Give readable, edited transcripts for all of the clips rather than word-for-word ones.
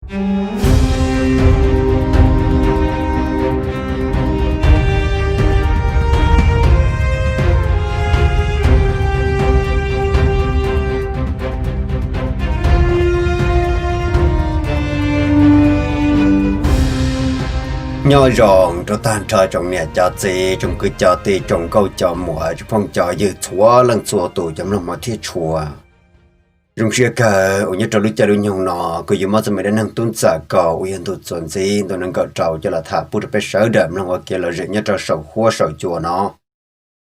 nhỏ rộng cho tan trời trong nhà cho gì trong cứ cho tì trong câu cho mùa trong phong cho dự chúa lần chúa tù trong lòng mà thiết chúa trong xe cờ ở nhà trò lúc cha lúc nhung nọ cứ dùng mà cho mình đã nâng tuân giả cầu yên tu chuẩn gì tôi nâng cậu trầu cho là thả bút phải sở đậm lòng ở kia là rễ nhà trò sầu khua sầu chùa nó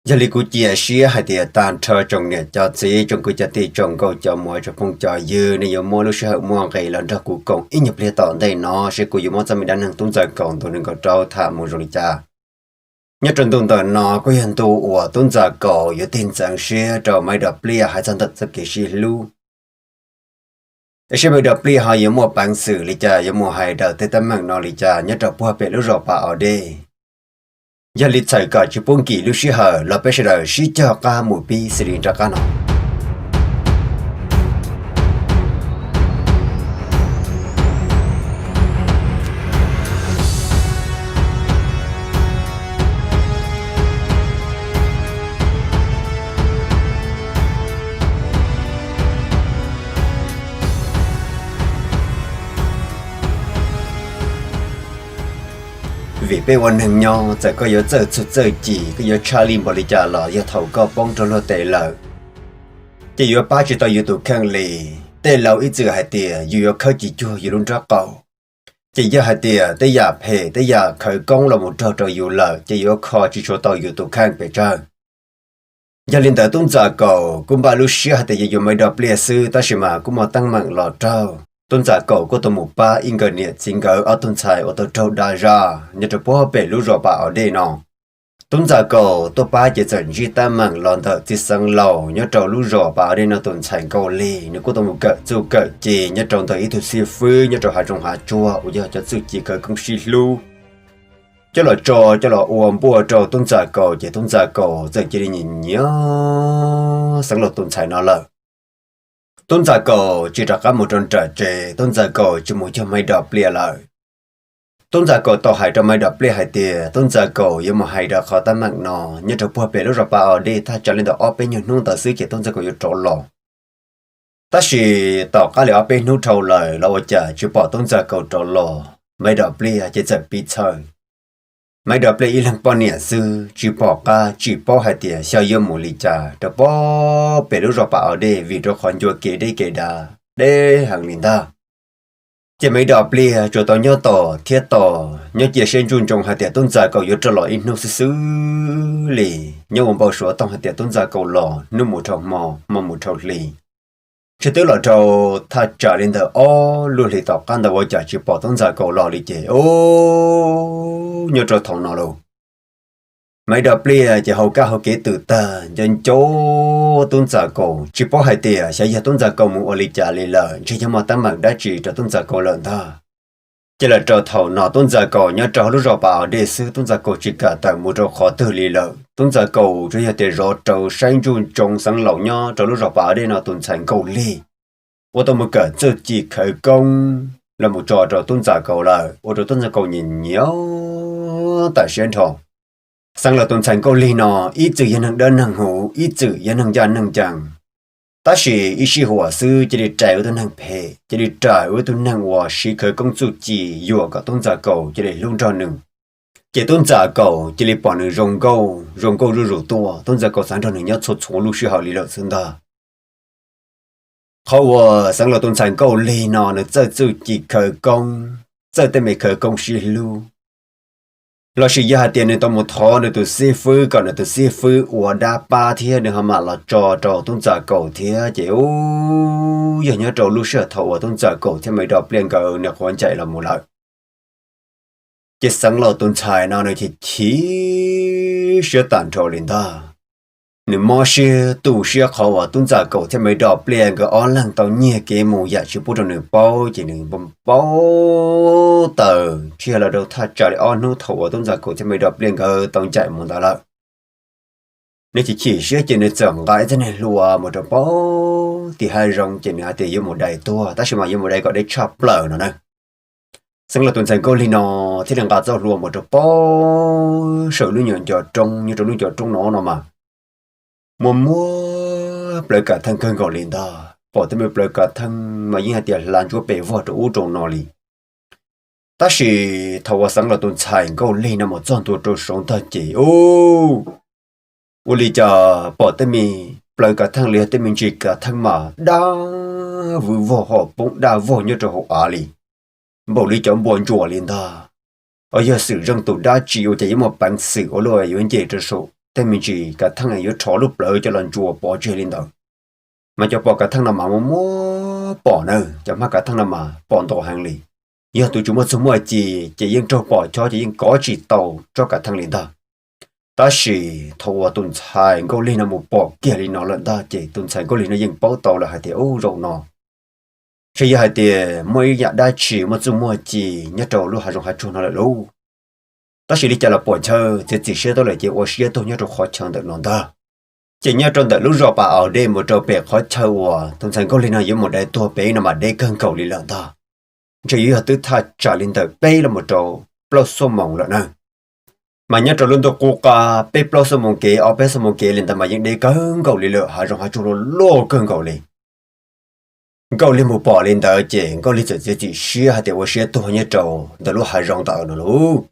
giờ lý của chia sẻ hai tiệt tan trời trong nhà cho gì trong cứ cho tì trong câu cho mùa trong phong cho dư nên giờ mua lúc sẽ hậu mua ngày lần ra của công ít nhập liên tọn đây nó sẽ cứ dùng mà cho mình đã nâng tuân giả cầu tôi nâng cậu trầu thả một rồi cha nhất trong tuần tận nó có hiện tu của tuân giả cầu有tin rằng sẽ trầu mấy đập lia hai chân thật sự kỳ sĩ lưu sẽ bị đập lia hai有một bản sự lý cha有một hai đợt tới tấm mạng nó lý cha nhất trong bữa bể lúc rồi bà ở đây giờ lý chạy cả chỉ bốn kỳ lúc sĩ hở là bây giờ sĩ cho cả một bi xử lý ra cả nó vì bên quan hàng nhau sẽ có yếu giờ chút giờ chỉ có yếu Charlie bỏ đi trả lọ yếu thầu có bông trong lô tệ lợ chỉ yếu ba chỉ tao yếu tụ khang lì tệ lợ ít giờ hai tìa yếu khơi chỉ chua yếu luôn ra cầu chỉ yếu hai tìa tới giờ phê tới giờ khởi công là một trò trò yếu lợ chỉ yếu kho chỉ cho tao yếu tụ khang bề trơn giờ liên tới tung giả cầu cũng ba lúc xưa hai tìa yếu mấy đọc lìa sư ta chỉ mà cũng mà tăng mạng lọ trâu tôn giả cầu của tôi một ba internet chính gỡ ở tôn trái ở tôi trâu đa ra nhớ cho bố bể lũ rồi bà ở đây nọ tôn giả cầu tôi ba chỉ dẫn duy ta mạng lòn thợ chỉ sang lầu nhớ trâu lũ rồi bà ở đây nó tôn trái cầu lì nếu có tôi một cỡ dù cỡ chỉ nhớ trâu thợ ít thôi xì phư nhớ trâu hà trồng hà chua ở giờ cho sự chỉ cỡ không xì lu cho là trò cho là uống bùa trâu tôn giả cầu chỉ tôn giả cầu giờ chỉ đi nhìn nhớ sáng lầu tôn trái nó lợ tôn giả cầu chỉ ra cả một trận trở chế tôn giả cầu chỉ muốn cho mấy đập lia lại tôn giả cầu tàu hải cho mấy đập lia hải tiề tôn giả cầu yêu một hải đã khó tan mạng nọ như trong bữa bể lúc rồi bà ở đây ta cho lên tàu ở bên nhiều nông tàu xứ kia tôn giả cầu yêu trộn lò ta chỉ tàu cá liệu ở bên nông trâu lời lâu chả chỉ bỏ tôn giả cầu trộn lò mấy đập lia chỉ giật bị chơi mấy đợt lấy ilang bao nhiêu sư chỉ bỏ cả chỉ bỏ hai tiền sao yêu một lì trà đợt bỏ bể lúc rồi bảo ở đây vì cho khoản chùa kể đây kể đà đây hàng linh ta chỉ mấy đợt lấy cho tao nhớ tỏ thiết tỏ nhớ chia sen chun trong hai tiền tôn giả cầu yêu cho lọ in nô sư lì nhớ một bao số tông hai tiền tôn giả cầu lọ nô một trâu mò một trâu lì chỉ tới là trâu ta trả lên tờ ô luôn lì tao can tao trả chỉ bỏ tôn giả cầu lọ lì chế ô nhớ cho thằng nào đâu mấy đợt lia chỉ hậu ca hậu kế từ ta dân chỗ tôn giả cầu chỉ bỏ hai tiền sẽ giờ tôn giả cầu một oli trả lì lợn chỉ cho mà tăng mạng đã chỉ cho tôn giả cầu lợn ta chỉ là cho thằng nào tôn giả cầu nhớ cho lúc rồi bảo đề sư tôn giả cầu chỉ cả tại một chỗ khó từ lì lợn tôn giả cầu chỉ là để rồi trâu sáng chun trồng sáng lẩu nhớ cho lúc rồi bảo đây nào tôn thành cầu lì ô tô một cái tự chỉ khởi công là một trò trò tôn giả cầu là ô tô tôn giả cầu nhìn nhớ tại xuyên thọ sang là tôn thành cầu lì nọ ít chữ yên hàng đơn hàng hữu ít chữ yên hàng gian hàng chẳng ta chỉ ít sĩ hòa sư chỉ để trái ở tôn hàng phê chỉ để trái ở tôn hàng hòa sĩ khởi công chủ chỉ dùa cả tôn giả cầu chỉ để luôn cho nừng chỉ tôn giả cầu chỉ để bỏ nừng rồng cầu rủ rủ tua tôn giả cầu sáng cho nừng nhớ xuất xuống lúc sĩ hảo lý lợi xương ta họ sang là tôn thành cầu lì nọ nó chơi chữ chỉ khởi công chơi tên mày khởi công sĩ lưu là sĩ gia tiền nên tao một thọ được từ sư phụ còn được từ sư phụ của đa ba thiên được hàm là trò tôn giả cầu thiên chịu giờ nhớ trò lúc sợ thọ ở tôn giả cầu thiên mấy đọc liền cờ nè quan chạy là một lợi chỉ sáng là tôn trái nào này thì chỉ sẽ tàn trò liền ta nếu mà sẽ tu sẽ khó ở tôn giả cầu thiên mấy đọc liền cờ on lăng tao nhẹ cái mù dạ chỉ bút trong nửa bao chỉ nửa bao tờ chỉ là đầu thắt trả lại on nút thầu ở tôn giả cầu thiên mấy đọc liền cờ tao chạy một ta lại nếu chỉ sẽ chỉ nên chọn cái thế này lùa một trong bao thì hai rong chỉ nên thì yêu một đầy tua ta sẽ mà yêu một đầy có để chop lờ nữa nè xong là tuần sáng cô li nó thì đang gặp cho luôn một chỗ bó sợ lưu nhọn cho trong như chỗ lưu cho trong nó mà mua bơi cả thân cơn gọi lên đó bỏ tới mình bơi cả thân mà những hạt tiền làm cho bể vợ chỗ trong nó li ta chỉ thầu sáng là tuần sáng cô li nó một trong tuổi trâu sống thật chỉ ô ô li cho bỏ tới mình bơi cả thân li tới mình chỉ cả thân mà đã vừa vợ họ bỗng đã vợ như chỗ họ à li bộ lý chọn buồn chùa lên đó ở giờ sự răng tụ đã chịu chỉ một bản sự ở lối ở chế cho số tên mình chỉ cả thằng này yếu chó lúc lỡ cho lần chùa bỏ chơi lên đó mà cho bỏ cả thằng nào mà mua bỏ nữa cho mà cả thằng nào mà bỏ tổ hàng lì giờ tụi chúng một số mọi chỉ yên cho bỏ cho chỉ yên có chỉ tàu cho cả thằng lên đó ta chỉ thầu tuần sai có lên là một bỏ kia lên nó lần đó chỉ tuần sai có lên nó yên bao tàu là hai tỷ ô rồi nó khi hai tiền mới nhận đã chỉ một số mua chỉ nhất đầu lúc hai trong hai chung nó lại lâu ta chỉ đi chợ là bỏ chơi chỉ xe tôi lại chỉ ở xe tôi nhất trong khó chơi được nó đó chỉ nhất trong đợt lúc rồi bà ở đây một trâu bè khó chơi à thông thường có lên nào giống một đại tua bé nào mà đây cân cầu đi lần đó chỉ là từ thà trả lên đợt bé là một trâu plus số mỏng lận nè mà nhất trâu luôn tôi cố cả bé plus số mỏng kế ở bé số mỏng kế lên tầm mà những đây cân cầu đi lợ hai trong hai chung nó lô cân cầu đi câu liên một bỏ lên tờ chuyện câu liên chỉ xưa hay tiểu xưa tôi nhớ trâu từ lúc hai rong tờ nó luôn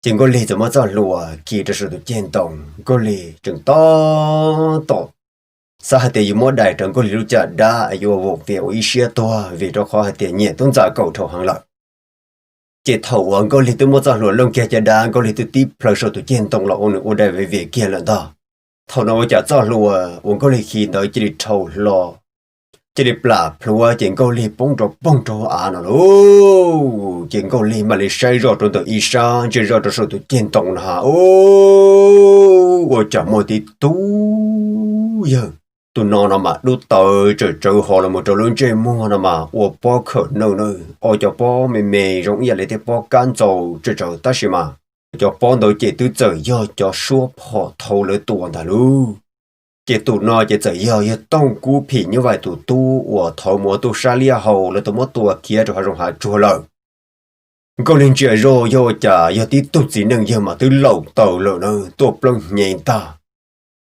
chuyện câu liên怎么做路记着是都见动câu liên chừng to to sao hai tiểu mỗi đại trần câu liên lúc chả đa yêu vô việc ý xưa to vì đó khó hai tiểu nhẹ tôn giả cầu thầu hàng lợi chỉ thầu anh câu liên tôi mỗi做路lông kia chả đa câu liên tôi tiếp plus số tôi见动là ôn đại về việc kia lần đó thầu nó chả做路anh câu liên khi đó chỉ thầu lo chỉ để bả phùa chuyện câu li bông trâu à nó ô chuyện câu li mà li say rồi trong tờ y sa chỉ rồi trong số tụ tiền tổng hả ô我讲một tí tú giờ tụ nó mà đu tờ trời họ là một trâu lớn chơi mua nó mà我包可能呢我就包妹容易来的包干燥trời ta xí mà cho bao đầu chỉ từ giờ giờ cho số họ thâu lấy tuần ta luôn chỉ tụ nó chỉ giờ giờ tông cú phỉ như vậy tụ tu của thầu mua tu sa lia hầu là tụ mua tu kia cho họ dùng hạt chua lợn câu lên chuyện rồi giờ chả giờ tí tụ chỉ nâng giờ mà từ lẩu tàu lợn nữa tụ plong nhẹ ta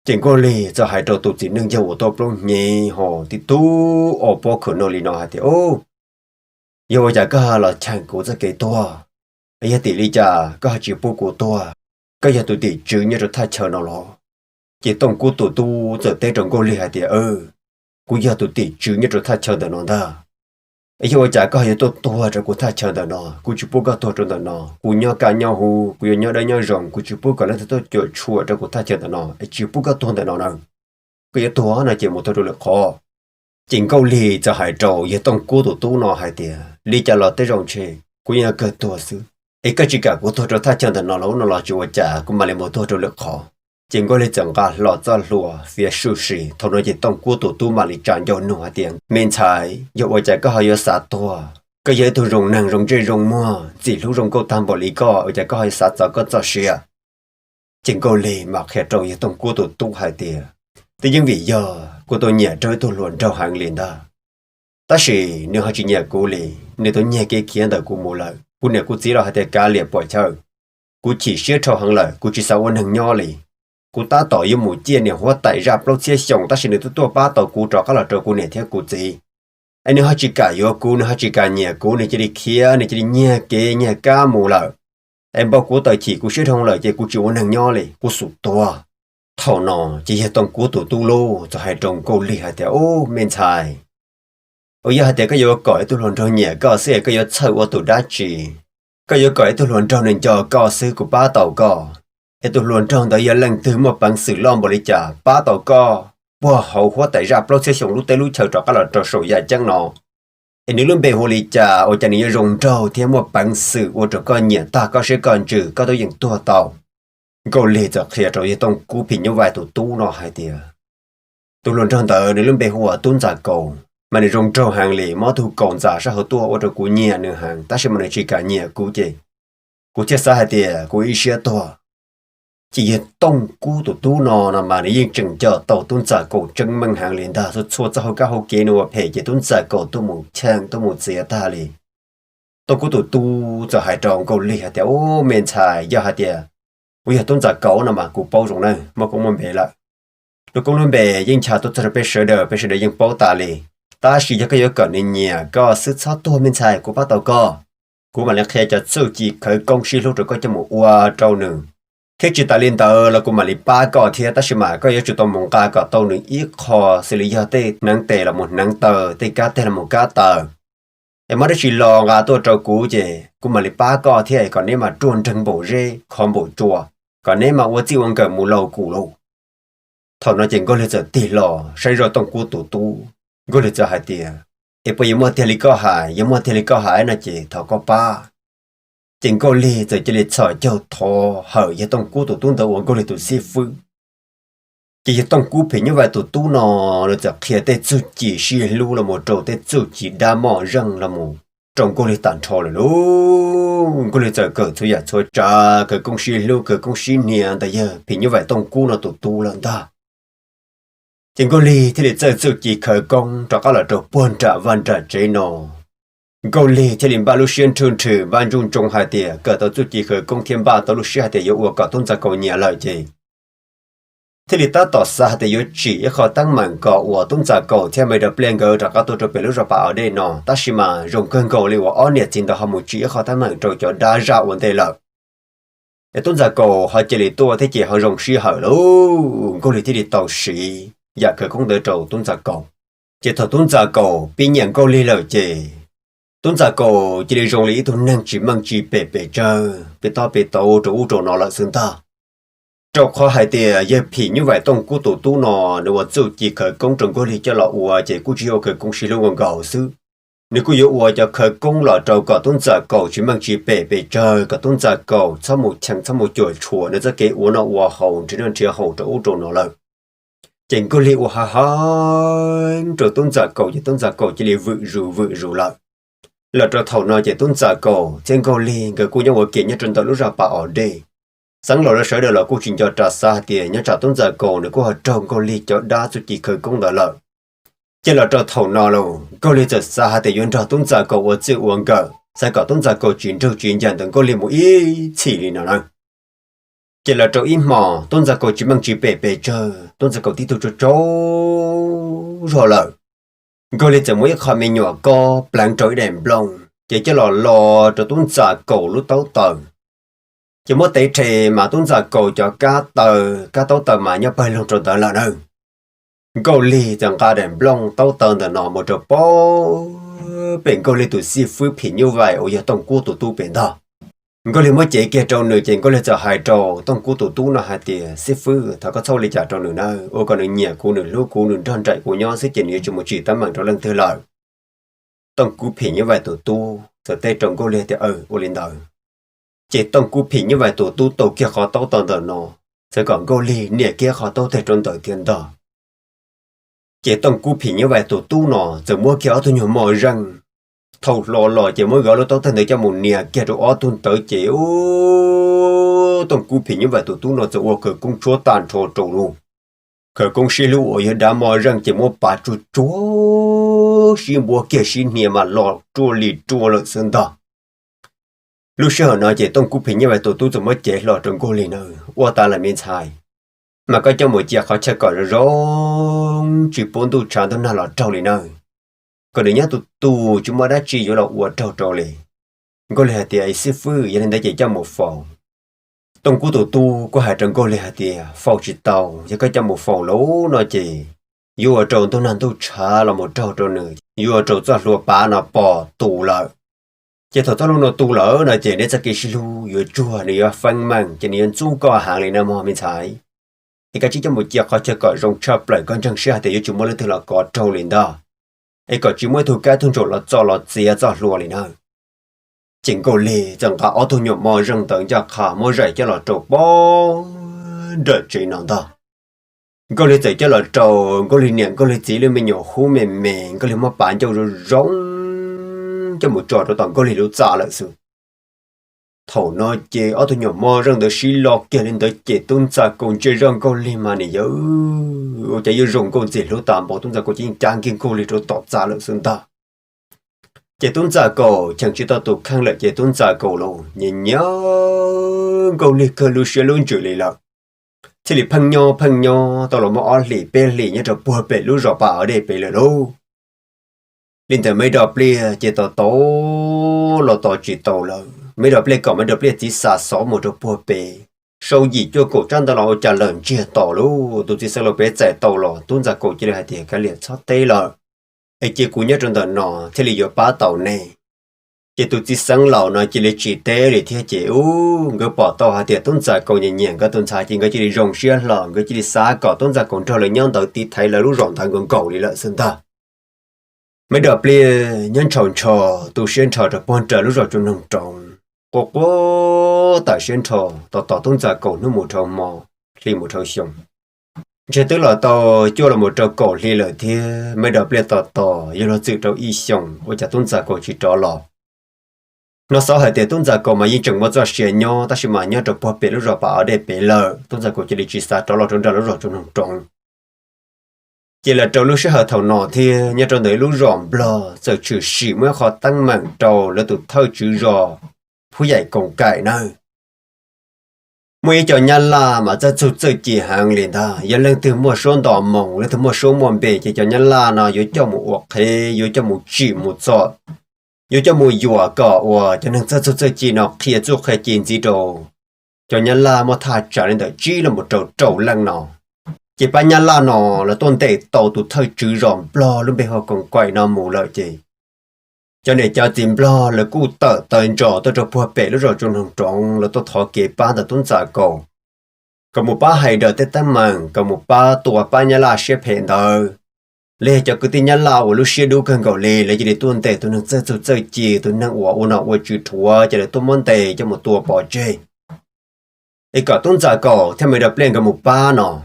chuyện câu li giờ hai đầu tụ chỉ nâng giờ của tụ plong nhẹ hồ tí tu ở bao khởi nổi nó hạt thì ô giờ chả có là chẳng cố ra cái to bây giờ tỷ lệ chả có chỉ bao của to cái giờ tụ tỷ chữ như rồi thay chờ nó lo chỉ tổng cú tụ tu giờ tây trong cô li hai tỷ cú giờ tụ tỷ chữ nhất rồi thay chờ được nó đó ấy giờ chả có gì tốt to rồi cú thay chờ được nó cú chụp bút cái to trong đó nó cú nhau cả nhau hù cú nhau đây nhau rồng cú chụp bút cái này tôi chụp chua rồi cú thay chờ được nó ấy chụp bút cái to được nó nè cái giờ to này chỉ một thôi là khó chính câu li giờ hai trâu giờ tổng cú tụ tu nó hai tỷ li chả lọt tới rồng chơi cú nhau cái to xứ ấy cái chỉ cả cú thôi rồi thay chờ được nó là chua chả cú mà lại một thôi rồi là khó chính có lẽ chẳng cả lọt ra lùa phía sưu sĩ thầu nói chỉ tông cua tổ tu mà lịch tràn cho nửa tiền men trái dẫu ở trái có hơi sát tua cái giới tu rồng nàng rồng chơi rồng mua chỉ lúc rồng câu tam bỏ lý co ở trái có hơi sát cho có cho xia chính có lẽ mà khẽ trâu tông cua tổ tu hai tiền tuy nhiên vì giờ của tôi nhẹ chơi tôi luôn trâu hàng liền đó ta chỉ nếu họ chỉ nhẹ cú lì nếu tôi nhẹ cái kia đời cú mua lại cú nhẹ cú chỉ là hai tiền cá liệt bỏ chơi cú chỉ xia trâu hàng lợi cú chỉ sao ôn hàng nho lì cú ta tỏ yêu một chia này hoa tại ra bao chia xong ta xin được tôi ba tàu cú trọ các là trọ cú này theo cú gì anh nếu họ chỉ cả yêu cú nếu họ chỉ cả nhẹ cú này chỉ đi kia này chỉ đi nhẹ kế nhẹ cá mù lợ em bao cú tại chỉ cú xếp thông lợi chỉ cú chịu năng nho lì cú sụt to thầu nọ chỉ hệ tổng cú tụ tu lô cho hai trồng cú lì hai theo ô men xài ôi giờ hai theo cái yêu cõi tôi luôn cho nhẹ có xe cái yêu chơi qua tụ đá chỉ cái yêu cõi tôi luôn cho nên cho có sư của ba tàu có em tôi luôn trong đó giờ lần thứ một bằng sự lo bồi trả ba tàu co bùa hậu hóa tại ra bao xe sống lúc tới lúc chờ trọ các là trò sổ dài chăng nọ em nếu luôn bề hồ lý trả ở trên này rồng trâu thêm một bằng sự ở trọ con nhẹ ta có sẽ còn trừ có tôi dừng tua tàu câu lì cho khi rồi tông cú pin như vậy tụ tu nó hai tia tôi luôn trong đó nếu luôn bề hồ tuôn giả cầu mà để rồng trâu hàng lì mó thu còn giả ra hậu tua ở trọ cú nhẹ nửa hàng ta sẽ mà này chỉ cả nhẹ cú gì cú chết sai hai tia cú ý xia tua chỉ tông cú tụ tu nó mà để yên chừng cho tàu tuân giả cổ chân măng hàng liền ta số cho họ các họ kia nó phải chỉ tuân giả cổ tu một trang tu một gì ta liền tôi cũng tụ tu giờ hai tròn câu lì hạt ô men xài giờ hạt tiệt bây giờ tôi giờ cậu nào mà cũng bao rộng này mà cũng muốn về lại tôi cũng luôn về nhưng chả tôi sẽ bây giờ để nhưng bao ta lì ta chỉ cho cái yếu cần nên nhẹ có sức sát tôi men xài của bắt đầu có của mà lại khi cho sự chỉ khởi công xí lúc rồi có cho một qua trâu nữa khi chỉ ta lên tờ là của mà lấy ba cọ thì ta sẽ mà có yếu chủ động một ca cọ tàu nữa ít khó xử lý giờ tê nắng tê là một nắng tờ tê cá tê là một cá tờ em mới chỉ lo ngã tôi trâu cũ chứ cũng mà lấy ba cọ thì còn nếu mà truôn trăng bộ rê không bộ chùa còn nếu mà tôi chỉ muốn cái một lâu cũ lâu thằng nó chỉ có lấy giờ tì lò xây rồi tông cũ tụ tu có lấy giờ hai tiền em bây giờ mua tiền lý có hại là chỉ thằng có ba chính có lý giờ chỉ lấy sợ cho thọ hở giờ tông cũ tụ tu đầu có lấy tụ xí phư chỉ tông cũ phải như vậy tụ tu nó giờ kia tết chú chỉ xí lu là một trâu tết chú chỉ đa mỏ răng là một trong có lấy tàn trò rồi luôn có lấy giờ cỡ thôi à thôi trả cỡ công xí lu cỡ công xí nè tại giờ phải như vậy tông cũ nó tụ tu lần ta chính có lý thì để giờ chú chỉ khởi công cho các là trâu buôn trả văn trả chế nó câu lì thì liền ba lúc xuyên thường trừ ban trung trong hai tiệt cỡ tàu chú chỉ khởi công thiên ba tàu lúc xuyên hai tiệt yếu cả tôn gia cầu nhà lợi gì thì ta tỏ ra thì yếu chỉ khó tăng mạnh cọ của tôn gia cầu theo mấy đợt lên gỡ cho các tôi cho bên lúc ra bảo ở đây nó ta chỉ mà dùng cơn cầu liều ở nhiệt chính đó họ một chỉ khó tăng mạnh rồi cho đa ra vấn đề lợi để tôn gia cầu họ chỉ lấy tua thế chỉ họ dùng suy hở luôn câu lì thì tàu sĩ dạ khởi công đỡ trầu tôn gia cầu chỉ thầu tôn gia cầu bị nhận câu lì lợi chỉ tôn giả cổ chỉ để dùng lý tôn năng chỉ mang chỉ bể chờ bể tàu chỗ nó là xứng ta trong kho hải tiề giờ phỉ như vậy tông cú tổ tu nó nếu mà chỉ khởi công trồng có lý cho lọ ua chỉ cú chiêu khởi công xí luôn còn gạo sư nếu cú yếu ua cho khởi công lọ trâu cả tôn giả cổ chỉ mang chỉ bể chờ cả tôn giả cổ sau một chuỗi chùa nếu cho cái ua nó ua hậu chỉ nên chia hậu chỗ nó là chính có lý ua ha rồi tôn giả cổ chỉ để vự rủ lại là cho thầu nói chỉ tôn giả cổ trên cầu liền cái cô nhau ở kia nhất trên tàu lúc ra bảo ở đây sáng lò nó sẽ được là cô trình cho trả xa tiền nhớ trả tôn giả cổ nữa cô họ trồng cầu liền cho đa số chỉ khởi công đó lợi chỉ là cho thầu nói luôn cầu liền cho xa thì yến trả tôn giả cổ ở chịu uống cờ sẽ có tôn giả cổ chuyển dần từng cầu liền một ít chỉ đi nào nữa chỉ là cho im mò tôn giả cổ chỉ mang chỉ bể chờ tôn giả cổ tí tu cho rồi lợi cô lấy chồng mới khỏi mình nhỏ co plan trôi đèn blong chỉ cho lò cho tuấn giả cầu lúc tấu tờ chỉ mới tế trề mà tuấn giả cầu cho cá tấu tờ mà nhớ bay luôn rồi tờ là đâu cô lấy chẳng cả đèn blong tấu tờ là nọ một trò bó bên cô lấy tụi si phứ phỉ như vậy ôi giờ tổng cua tụi tu bên đó cô lấy mới chỉ kia trâu nửa chỉ cô lấy cho hai trâu tổng cua tụi tu nó hai tiền si phứ thà có sau lấy trả trâu nửa nơi ô còn nửa nhẹ cô nửa lúc cô nửa tròn chạy của nhau sẽ chỉ như cho một chỉ tấm bằng trâu lần thứ lợi tổng cua phỉ như vậy tụi tu giờ tay trồng cô lấy thì ô lên đời chỉ tổng cua phỉ như vậy tụi tu tổ kia khó tấu tờ tờ nó sẽ còn cô lấy nhẹ kia khó tấu thể tròn đời tiền đó chỉ tổng cua phỉ như vậy tụi tu nó giờ mua kia thôi nhiều mồi răng thầu lò chỉ mới gọi nó tao thân để cho một nè kia rồi ó tuôn tới chỉ tổng cú phỉ như vậy tụi nóจะว่าkhởi công chúa tàn trò trâu luôn khởi công xí lưu ở đã mò rằng chỉ mua bà chúa xí mua kia xí nè mà lò chua lì chua lợi sơn đó lúc xưa nói chỉ tổng cú phỉ như vậy tụiจะmới chế lò trong cô lì nữa qua ta là miền Thái mà có cho một chiếc họ chơi cỏ rong chỉ bốn tu tràn tôi nào lò trâu lì nữa còn để nhớ tụ chúng ta đã chỉ vô là uổng trâu lì có lẽ thì ai sư phụ gia đình đã chỉ cho một phòng tổng cú tụ có hai trận có lẽ thì phòng chỉ tàu chỉ có cho một phòng lố nó chỉ vô ở trâu tôi năn tôi trả là một trâu nữa vô ở trâu cho lúa bá nó bỏ tụ lại chỉ thằng tao nó tụ lỡ nó chỉ để cho cái xí lu vô chua này vô phăng măng chỉ nên chú có hàng này nam hoa mình thấy thì cái chỉ cho một chiếc họ chơi cọ rong chập lại con trăng xe thì chúng mới lên từ là có trâu lên đó ấy có chỉ mới thu cái thùng chỗ là cho là chia cho lúa liền thôi chính cô lì chẳng cả ở thu nhập mò rừng tận cho khả mò rải cho là trâu bó đợi chỉ nó đó cô lì dạy cho là trâu cô lì niệm cô lì chỉ lên mình nhỏ khu mềm cô lì mà bán cho rồi rống cho một trò rồi toàn cô lì lúc trả lại sự thầu nói chê ở thu nhập mò rừng được xí lọt kia lên tới chê tôn trả cùng chơi rừng cô lì mà này nhớ chạy vô rừng cô gì lúc tạm bỏ tôn trả cô chỉ trang kiên cô lì rồi tọt trả lại sự ta chỉ tuân giả cổ chẳng chỉ tao tụ khăn lại chỉ tuân giả cổ luôn nhìn nhớ cổ li cơ lu xe luôn chửi lì lợ chỉ lì phăng nhau tao là một on lì bê lì nhớ cho bùa bể lu rõ bà ở đây bể lợ đâu linh từ mấy đợt lia chỉ tao tố là tao chỉ tao lợ mấy đợt lia còn mấy đợt lia chỉ xả xó một đợt bùa bể sau gì cho cổ trăng tao là trả lợn chia tao luôn tụi chỉ sao là bé chạy tao là tuân giả cổ chỉ là hai tiền cái liệt sót tê lợ ấy chỉ cú nhớ trong đời nọ thì lì ba tàu này chỉ tụi chỉ sáng lầu nó chỉ là chỉ té để theo chỉ người bỏ tàu hai tiền tuân giả cổ nhẹ nhàng cái tuân giả chỉ người chỉ là rong xia lợ người chỉ là xả cỏ tuân giả cổ cho là nhân đầu tí thấy là lúc rong thằng con cổ đi lợ xin ta mấy đợt lia nhân tròn trò tụ xuyên trò được bọn trời lúc rồi trong nông trồng có tại xuyên trò tỏ tuân giả cổ nó một trò mò li một trò xong chỉ tức là tao cho là một trò cổ li lợi thì mấy đợt lia tỏ giờ nó tự trò y xong với chả tuân giả cổ chỉ trò lò nó sau hai tiền tuân giả cổ mà yên chừng một giờ xuyên nhau ta chỉ mà nhau trò bỏ bể lúc rồi bảo ở đây bể lợ tuân giả cổ chỉ để chỉ xa trò lò trong trò lúc rồi trong nông trồng chỉ là trâu lúc sẽ hợp thầu nọ thì nhà trâu đấy lúc rộm bờ giờ trừ sĩ mới khó tăng mạng trâu là tụt thơ chữ ròผู้ใหญ่ cổng cải nơi mỗi cho nhà la mà ra chụp chơi chỉ hàng liền ta giờ lên từ mua số đỏ mỏng lên từ mua số mòn bể chỉ cho nhà la nó yếu cho một hoặc thế yếu cho một chỉ một giọt yếu cho một dùa cỏ và cho nên ra chụp chơi chỉ nó kia chụp hay chỉ gì đồ cho nhà la mà thà trả lên đợi chỉ là một trâu lăng nọ chỉ ba nhà la nọ là tôn tệ tàu tụt thời chữ rộm blo luôn bị họ còn quậy nó mù lợi chị cho nên cho tìm blo là cú tợ tên trò tôi cho phù bể lúc rồi trong hàng trống là tôi thọ kế ba là tôn giả cổ còn một ba hay đợi tết tam mừng còn một ba tuổi ba nhà la xếp hẹn đời lê cho cứ tin nhà la của lúc xưa đủ cần cầu lê là chỉ để tôn tệ tôi nâng chơi chi tôi nâng ủa nọ ủa chữ thua cho để tôi món tệ cho một tuổi bỏ chê ấy cả tôn giả cổ theo mình đập lên cả một ba nọ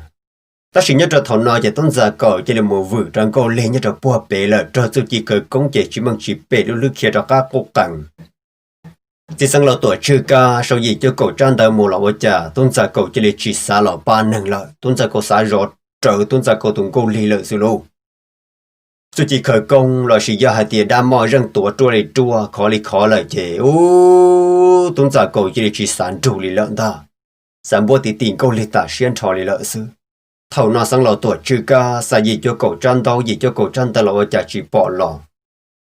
ta chỉ nhớ cho thọ nói về tôn giả cổ chỉ là một vụ trong câu lên nhớ cho bùa bể là cho sự chỉ cởi công chế chỉ bằng chỉ bể lúc kia cho các cố cảnh chỉ sang lò tuổi chưa ca sau gì cho cổ trang đời mùa lọ trà tôn giả cổ chỉ là chỉ xả lọ ba nâng lợi tôn giả cổ xả rót trở tôn giả cổ tụng câu lì lợi sự lô sự chỉ khởi công là chỉ do hai tiền đam mò răng tuổi chua để chua khó lợi chế tôn giả cổ chỉ là chỉ sản chủ lì lợn ta sản bùa thì tiền câu lì ta xuyên trò lì lợi sư thầu nó sang lò tuổi chưa ca xài gì cho cổ trang đâu gì cho cổ trang ta lò chả chỉ bỏ lò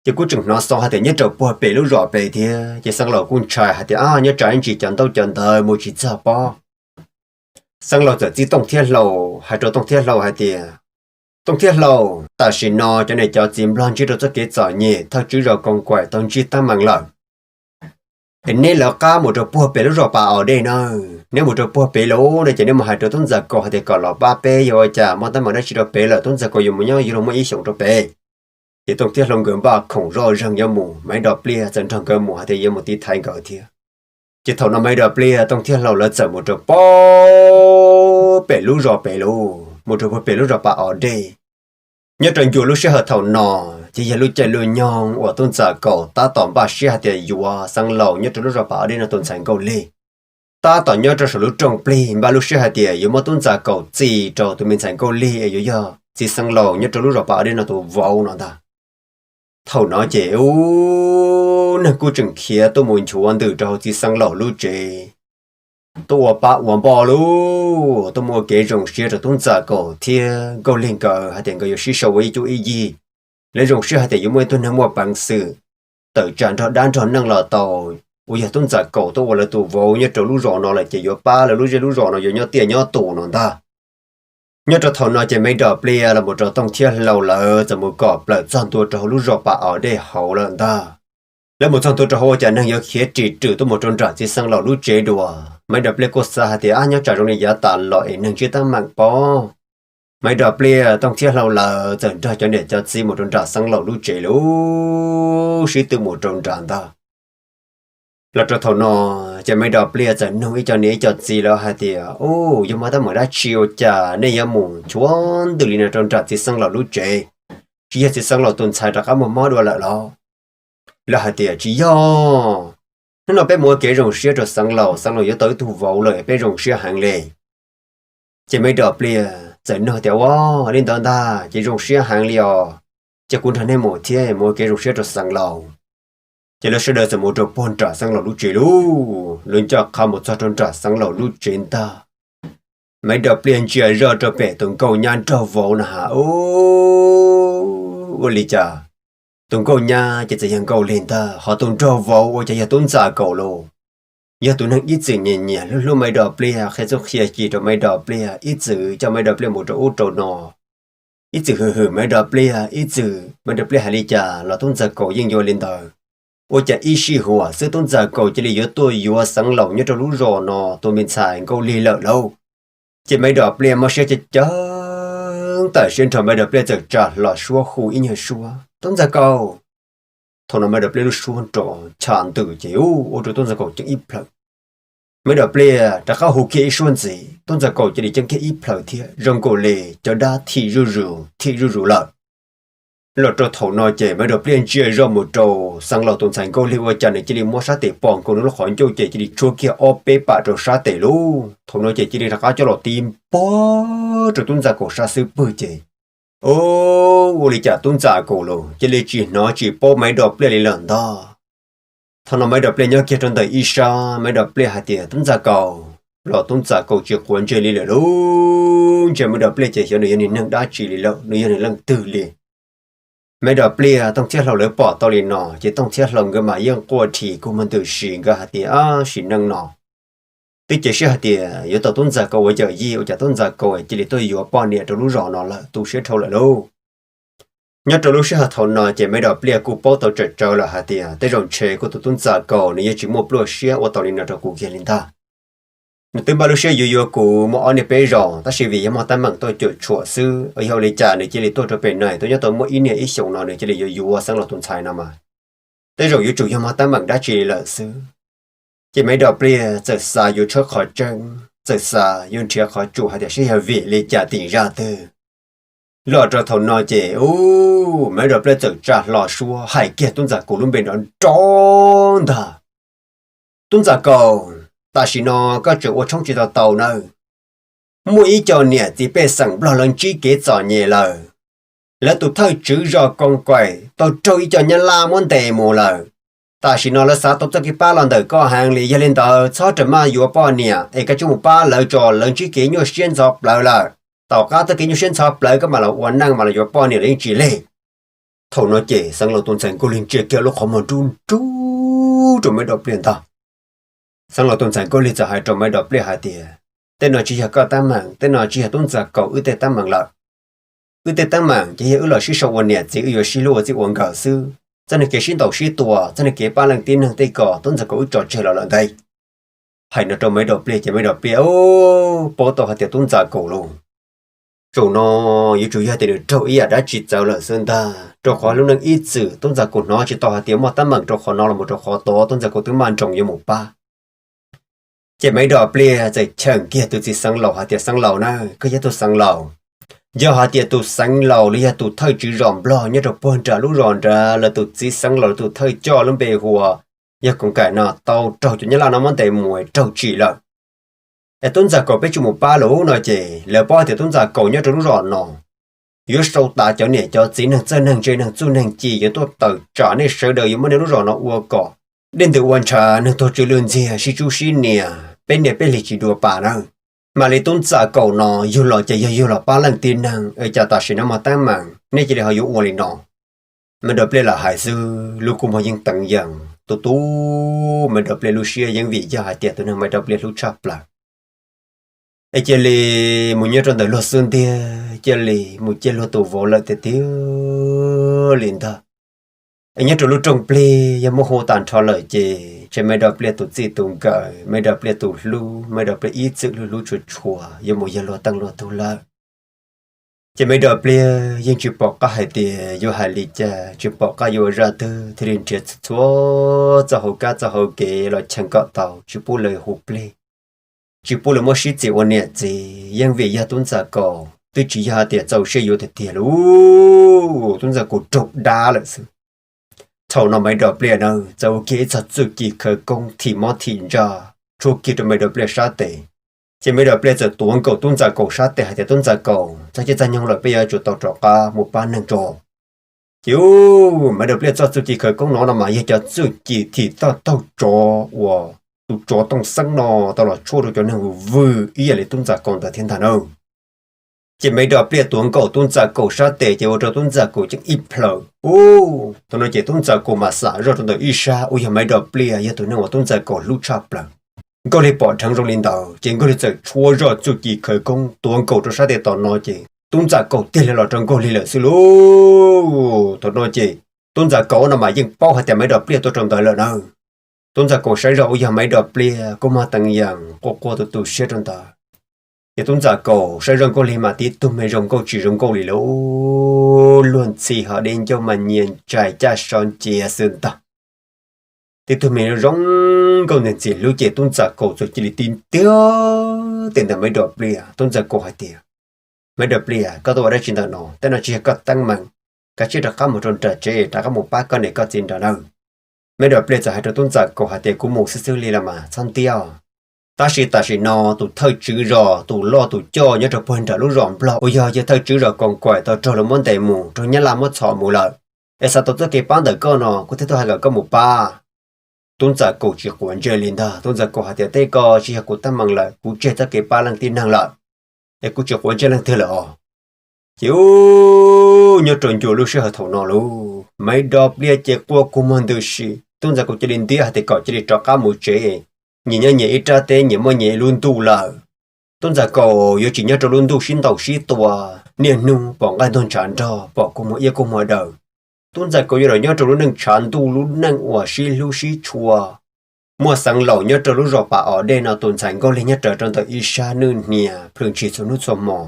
chỉ cú chừng nó so hai thì nhất trâu bùa bể lúc rõ bể thì chỉ sang lò quân trai hai thì nhất trái anh chỉ chẳng đâu chẳng thời một chỉ chờ bo sang lò giờ chỉ tông thiết lầu hai trâu tông thiết lầu hai thì tông thiết lầu ta chỉ nó cho nên cho chim lon chỉ được cho cái giỏi nhẹ thao chữ rồi còn quậy tông chỉ ta mang lợn hình nên là cá một trâu bùa bể lúc rõ bà ở đây nữa nếu một trâu bùa bể lỗ để chỉ nếu mà hai trâu tôn giả cổ thì còn là ba bể rồi chả mà ta mà nó chỉ trâu bể là tôn giả cổ dùng một nhau dùng một ý sống trâu bể thì tông thiết lòng gồm ba khổng rõ răng nhau mù mấy đợt lia dần trong cơ mù thì dùng một tí thay gỡ thiệt chỉ thầu nó mấy đợt lia tông thiết lòng là chở một trâu bó bể lú rõ bể lú một trâu bể lú rõ bà ở đây nhớ trận dù lúc sẽ hợp thầu nọ chỉ là lúc chạy lùi nhong của tôn giả cổ ta tóm bà xe thì dù sang lầu nhớ trận lúc rõ bà ở đây là tôn sản cầu lì ta tỏ nhớ cho số lúc trồng pli ba lúc xe thì dù mà tôn giả cầu gì cho tụi mình sản cầu lì ở dưới giờ chỉ sang lầu nhớ cho lúc rõ bà ở đây là tụi vâu nó ta thầu nói chế nè cô chừng kia tôi muốn chú ăn từ cho chỉ sang lầu lúc chế tôi bà uống bò lu tôi mua cái rồng xe cho tôn giả cầu thì cầu lên cờ hay tiền cái gì sầu ấy chú ý gì lấy rồng xe hay tiền dùng mấy tôi nâng mua bằng sự tự chọn cho đan cho nâng là tàu ôi giờ tôn giả cầu tôi là tụ vô nhớ cho lú rõ nó lại chỉ có ba là lú rõ nó nhớ tiền nhớ tụ nó ta nhớ cho thầu nó chỉ mấy đợt lia là một trò tông chia lâu lỡ giờ một cọp là chọn tôi cho lú rõ bà ở đây hậu lần ta lấy một chọn tôi cho họ chẳng năng nhớ khía chỉ trừ tôi một tròn trả chỉ sang lò lú chế đùa mấy đợt lia có xa thì ai nhớ trả trong này giá tàn loại năng chưa tăng mạng bó mấy đợt lia tông chia lâu lỡ giờ cho để cho chỉ một tròn trả sang lò lú chế lú sĩ từ một tròn trả ta là cho thầu nó chỉ mấy đợt lia giờ nuôi ý cho nấy cho gì lo hai thì nhưng mà ta mới đã chiều trả nên giờ muốn chuan từ liền trong trại chỉ sang lò lú chế chỉ sang lò tuần sai ra cả một món đồ lại lo là hai thì chỉ do nó bé mua cái rồng xía rồi sang lò giờ tới thu vậuเลยbé rồng xía hàng lề chỉ mấy đợt lia giờ nó thì lên tận ta chỉ rồng xía hàng liò chỉ cũng thành nên một thiên mua cái rồng xía rồi sang lò chỉ là sẽ đợi sẽ một trò bón trả sang lầu lũ chế lu lên cho khăm một trò tròn trả sang lầu lũ trên ta mấy đợt liền chia ra cho bé tụng cầu nhan cho vô nè hả ô lì cha tụng cầu nha chỉ là cầu lên ta họ tụng cho vô chỉ là tụng giả cầu luôn giờ tụi nó ít chữ nhẹ nhẹ lúc lúc mấy đợt liền khi cho khi chỉ cho mấy đợt liền ít chữ cho mấy đợt liền một chỗ trâu nọ ít chữ hừ mấy đợt liền ít chữ mấy đợt liền hay lì cha là tụng giả cầu yên vô lên đời ôi chả ý sĩ hùa sư tôn giả cầu chỉ là yếu tôi yếu sáng lòng như trong lũ rò nọ tôi mình xài câu lì lợ lâu chỉ mấy đợt liền mà sẽ chết tại xuyên thầm mấy đợt liền giờ trả lọ xua khu ý nhờ xua tôn giả cầu thằng nào mấy đợt liền xua trọ chán từ chiếu ôi trời tôn giả cầu chẳng ít phật mấy đợt liền đã khao hù kia xuân gì tôn giả cầu chỉ để chẳng kia ít phật thiệt rong cổ lề cho đa thị rù lợn lọt cho thầu nói chế mấy đợt liền chia ra một trâu sang lò tôn sản câu liu cho nên chỉ đi mua sát tệ bòn còn nó khỏi châu chế chỉ đi chua kia ô bê bả cho sát tệ luôn thầu nói chế chỉ đi ra cá cho lò tim bó cho tôn giả cổ sát sư bự chế ô vô lý trả tôn giả cổ luôn chỉ đi chỉ nó chỉ bó mấy đợt liền lần đó thằng nó mấy đợt liền nhớ kia trong đời Isa mấy đợt liền hạt tiền tôn giả cầu lò tôn giả cầu chỉ cuốn chơi liền luôn chỉ mấy đợt liền chỉ cho người này nâng đá chỉ liền người này nâng từ liền mấy đợt liềnต้องเชื่อเราเลยปอตอลีนอจะต้องเชื่อเราก็มายังกวดทีกูมันตัวสิงก็หาที่สินังนอที่จะเชื่อที่อยู่ตัวต้นจากกูจะยี่จะต้นจากกูจะเลยตัวอยู่ป้อนเนี่ยจะรู้รอนอละตัวเชื่อเท่าไหร่ลูกnhớ trong lúc sau thầu nọ chỉ mấy đợt liềnกูป้อตัวเจอละหาที่แต่รอนเชกูตัวต้นจากกูเนี่ยchỉ một lúcเชื่อว่าตอลีนอจะกูเกี่ยลินท่าtừ bao lúc xưaอยู่กูมอเนี่ยไปรอแต่ชีวิตยังมาตั้งมั่งตัวจุดชัวซื้อไอ้เขาเลยจ่าเนี่ยจะเลยตัวจะเป็นไหนตัวยังตัวมั่วอีเนี่ยอีส่งนอเนี่ยจะเลยอยู่ว่าสังเราตุนชายนะมาแต่เราอยู่จุยังมาตั้งมั่งได้จีเลยซื้อจะไม่ดอกเปลี่ยจะสายอยู่เชื่อขอจังจะสายยืนเชื่อขอจู่หาแต่เชื่อวิเลยจ่าติ่งราเตอรอจะทนนอเจโอ้ไม่ดอกเปลี่ยจะจ่ารอชัวหายเกียรตุนจากกูลุ่มเป็นนอนจอนท่าตุนจากกูta chỉ nó có chỗ ở trong chỉ tàu nữa mỗi ý cho nhẹ thì bé sẵn bao lần chỉ kế cho nhẹ lời là tụi thầy chữ rõ con quầy tao trôi cho nhân la muốn tề mù lời ta chỉ nó là sao tao cho cái ba lần đời có hàng lì gia lên tao cho trở mà vừa bao nhẹ ấy cái chung ba lời cho lần chỉ kế nhau xuyên dọc lời là tao cá tới kế nhau xuyên dọc lời cái mà là uốn năng mà là vừa bao nhẹ lên chỉ lệ thầu nó chỉ sang lâu tuần sáng cô liền chia kia lúc họ mà trun rồi mới đọc liền tao sang lò tôn sản có lý giải hai trong mấy đợt liền hai tiền tên nó chỉ là có tam mạng tên nó chỉ là tôn giả cầu ư tên tam mạng lợ ư tên tam mạng chỉ là ư là sĩ sầu quan niệm chỉ ư sĩ lúa chỉ quảng cáo sư cho nên cái sinh đầu sĩ tua cho nên cái ba lần tin hàng tây cỏ tôn giả cầu ư trò chơi là lần đây hay nó trong mấy đợt liền chỉ mấy đợt liền ô bỏ tàu hai tiền tôn giả cầu luôn rồi nó yêu chủ yếu thì được trâu ý đã chỉ giáo là sơn ta trâu khó lúc nâng ít sự tôn giả cầu nó chỉ tàu hai tiền mà tam mạng trâu khó nó là một trâu khó to tôn giả cầu tứ man trồng như một ba chỉ mấy đợt lia chạy chẳng kia tụi chỉ sang lầu hạt tiệt sang lầu na cứ giờ tụi sang lầu giờ hạt tiệt tụi sang lầu lia tụi thay chỉ ròm lo nhớ được bơn trả lú ròn ra là tụi chỉ sang lầu tụi thay cho lên bề hùa giờ cũng cái nào tàu trâu chủ nhớ là nó muốn để mùi trâu chỉ là để tuấn giả cầu bé chủ một ba lỗ nói chỉ là bao thì tuấn giả cầu nhớ được lú ròn nọ giờ sâu ta cho nè cho chỉ năng chân năng chơi năng chu năng chỉ giờ tôi tự trả nên sợ đời mà nếu lú ròn nó ua cỏ đến từ quan trà năng tôi chơi lươn gì si chú si nè bên này bên lì chỉ đùa bà đâu mà lấy tôn giả cầu nó yêu lọ chạy yêu lọ ba lần tin năng ở chợ ta chỉ nó mà tam mạng nên chỉ để họ yêu uổng lên nó mình đập lên là hải sư lúc cùng họ những tận dần tu mình đập lên Lucia những vị cho hải tiệt tụi nó mình đập lên lúc chập là ở chợ lì một nhớ trong đời luật xuân tia chợ lì một chợ luật tù vô lợi tiêu liền thôi anh nhớ trong lúc trồng ple giờ mua hồ tàn cho lợi chè chỉ mấy đợt ple tụt gì tụt cỡ mấy đợt ple tụt lu mấy đợt ple ít sự lu chua chua giờ mua giờ lo tăng lo tu la chỉ mấy đợt pleยังchụp bọc cả hai tia vô hai lít cha chụp bọc cả vô ra tư thì liền chết chúa cho hồ cá cho hồ kê rồi chẳng có tàu chụp bù lời hồ ple chụp bù lời mua shit gì ôn nhẹ gìยังvì giờ tuấn giả cổ tôi chỉ giờ tia giàu sẽ vô tia lu tuấn giả cổ trục đá lại sự thầu nó mấy đợt liền đâu dẫu kia thật sự kỳ khởi công thì mót thì ra chua kia cho mấy đợt liền sát tệ chỉ mấy đợt liền giờ tuấn cầu tuấn giả cầu sát tệ hay là tuấn giả cầu chắc chỉ ra nhau lại bây giờ chủ tàu trọ ca một ban nâng trọ chiếu mà được biết cho chú chỉ khởi công nó là mà giờ cho chú chỉ thì tao cho wow tụ cho tông sáng nó tao là chua được cho nên vừa ý là tuân giả còn tại thiên thần đâu chỉ mấy đợt biết tuân cầu tuân giả cầu sát tệ chỉ vào tuân giả cầu chắc ít phở ô tao nói chỉ tuân giả cầu mà xả rồi tao ít xa ôi mấy đợt biết giờ tụi nó tuân giả cầu lúc chập là có thể bỏ thằng trong领导chỉ có thể chạy chua rồi chú chỉ khởi công tuân cầu cho sát tệ tao nói chỉ tuân giả cầu tiền là trong cầu li là xí lô tao nói chỉ tuân giả cầu là mà nhưng bao hạt mấy đợt biết tôi trong đời là đâu tuân giả cầu sai rồi giờ mấy đợt biết có mà tăng dạng qua tụi xe trong ta giờ tuân giả cầu sai rồi cầu li mà tí tụi mấy rong cầu chỉ rong cầu li lô luôn chỉ họ đến cho mà nhìn trái cha son chia sơn ta thì tụi mấy rong cầu nên chỉ lưu chỉ tuân giả cầu rồi chỉ tin tiêu tiền là mấy đợt biết tuân giả cầu hay tiền mấy đợt biết có tôi ở đây chuyện đó nó tên là chỉ có tăng mạnh cái chuyện đó có một trong trời chế đã có một ba con này có chuyện đó đâu mấy đợt biết giờ hai đứa tuân giả cầu hay tiền cũng một sự li là mà xong tiêu ta chỉ nó tụ thời chữ rồi tụ lo tụ cho nhớ được phần trả lúc rộn lo bây giờ thời chữ rồi còn quậy tao cho là món tệ mù rồi nhớ làm mất sọ mù lợi em sao tao cái bán được con nó có thể tôi hay là có một ba tuân giả cầu chỉ quản chơi liền đó tuân giả cầu hay tiền tây co chỉ học của ta mang lại cũng chơi ta cái ba lần tin năng lợi em cũng chỉ quản chơi lần thứ là chiếu nhớ tròn chùa lúc sẽ thầu nó luôn mấy đợt biết chơi qua cũng mang được gì tuân giả cầu chơi liền tiếc hay thì cọ chơi cho cá một chế nhìn nhớ nhẹ ra té nhẹ mà nhẹ luôn tu là tôn giả cầu yêu chỉ nhớ cho luôn tu xin tàu xí tua niên nu bỏ ngay tôn chán cho bỏ cùng một yêu cùng một đời tôn giả cầu yêu rồi nhớ cho luôn nâng chán tu luôn nâng ủa xí lu xí chùa mua sáng lẩu nhớ cho luôn rồi bà ở đây nào tôn sản có lên nhớ trở trong tờ isha nương nia thường chỉ số nút số mò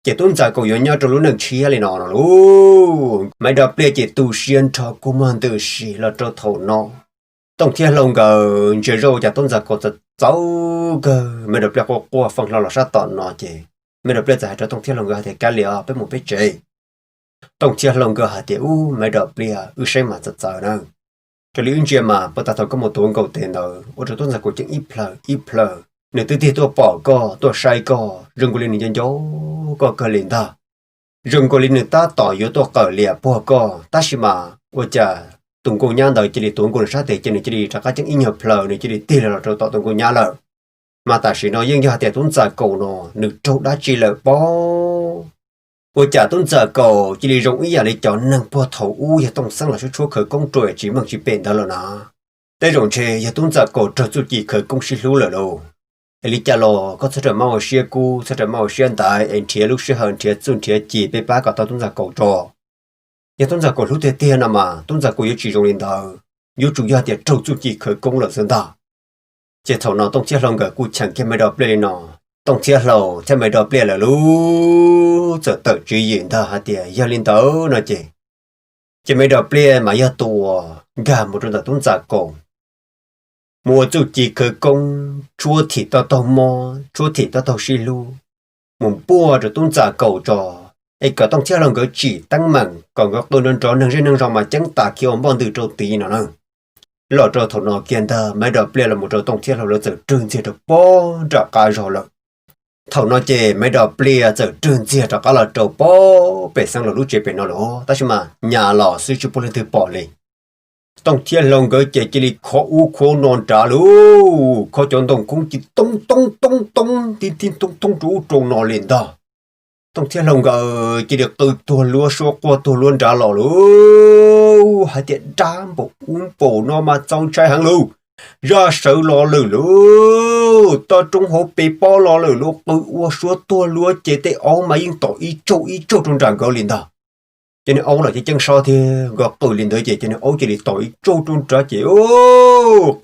chỉ tôn giả cầu yêu nhớ cho luôn nâng chia lên nó luôn mấy đợt bia chỉ tu xuyên cho cùng một từ xí là cho thầu nó tổng thiên long gờ chơi rồi chả tôn giả có thật cháu gờ mình được biết qua phần lo là sát tọn nó chứ mình được biết giải cho tổng thiên long gờ thì cá lìa với một biết chơi tổng thiên long gờ thì mình được biết xem mà thật giờ nữa cho lý ứng chuyện mà bắt đầu có một tuần cầu tiền rồi ở trong tôn giả của những ít plờ nếu tư tôi bỏ co tôi sai co rừng của linh nhân dấu co cờ linh ta rừng của linh ta tỏ yếu tôi cờ lìa bỏ co ta chỉ mà ôi chà tụng cùng nhau đời chỉ để tụng cùng sát để chỉ để cho các chứng in hợp lờ để chỉ để tiền là cho tụng cùng nhau lờ mà ta chỉ nói riêng cho hạt tuấn giả cầu nó được trâu đã chỉ là bó ôi chả tuấn giả cầu chỉ để rộng ý là để chọn năng po thầu u ya tông sang là số chúa khởi công tuổi chỉ bằng chỉ bền đó là nó đây rộng chê ya tuấn giả cầu trở chú chỉ khởi công xí lú là đâu lý cha lo có sẽ trở mau xia cu sẽ trở mau xuyên tại anh chia lúc xưa hơn chia xuân chia chỉ bị ba cả tao tuấn giả cầu trò giờ tôn giả cổ lúc thế tiền mà tôn giả cổ yêu chỉ dùng điện thờ yêu chủ yếu thì trâu chú chỉ khởi công là dân ta chỉ thầu nó tông chia lòng cái cụ chẳng cái mấy đợt lên nó tông chia lầu cho mấy đợt lên là lu giờ tự chỉ diễn ta hạt tiền giờ lên tàu nó chỉ mấy đợt lên mà giờ tua gà một trong tôn giả cổ mua chú chỉ khởi công chúa thịt tao mò chúa thịt tao xí lu muốn bua rồi tôn giả cổ trò ấy cả tông chia lòng cái chỉ tăng mạnh còn các tôi nên cho nên riêng nên rằng mà chẳng ta khi ông bọn từ trâu tí nào nữa lọ trâu thầu nó kiên ta mấy đợt bia là một trâu tông chia lòng là giờ trơn chia được bó trả cái rồi là thầu nó chê mấy đợt bia giờ trơn chia trả cái là trâu bó bể sang là lúc chê bể nó lỗ ta chỉ mà nhà lọ sư chú bố lên từ bỏ lên tông chia lòng cái chê chỉ đi khó non trả luôn khó chọn tông cũng chỉ tông tin chú trâu nó lên ta tông thiên long gờ chỉ được từ tua lúa số qua tua luôn trả lò lúa hai tiện đám bộ nó mà trong trái hàng lưu ra sợ lò lử lúa ta trung hộp bị bao lò lử lúa tự qua số tua lúa chế tệ ông mà yên tội ý châu trong tràng gỡ liền ta cho nên ông là cái chân so thì gọt tôi liền tới chế cho nên ông chỉ để tội châu trong trả chế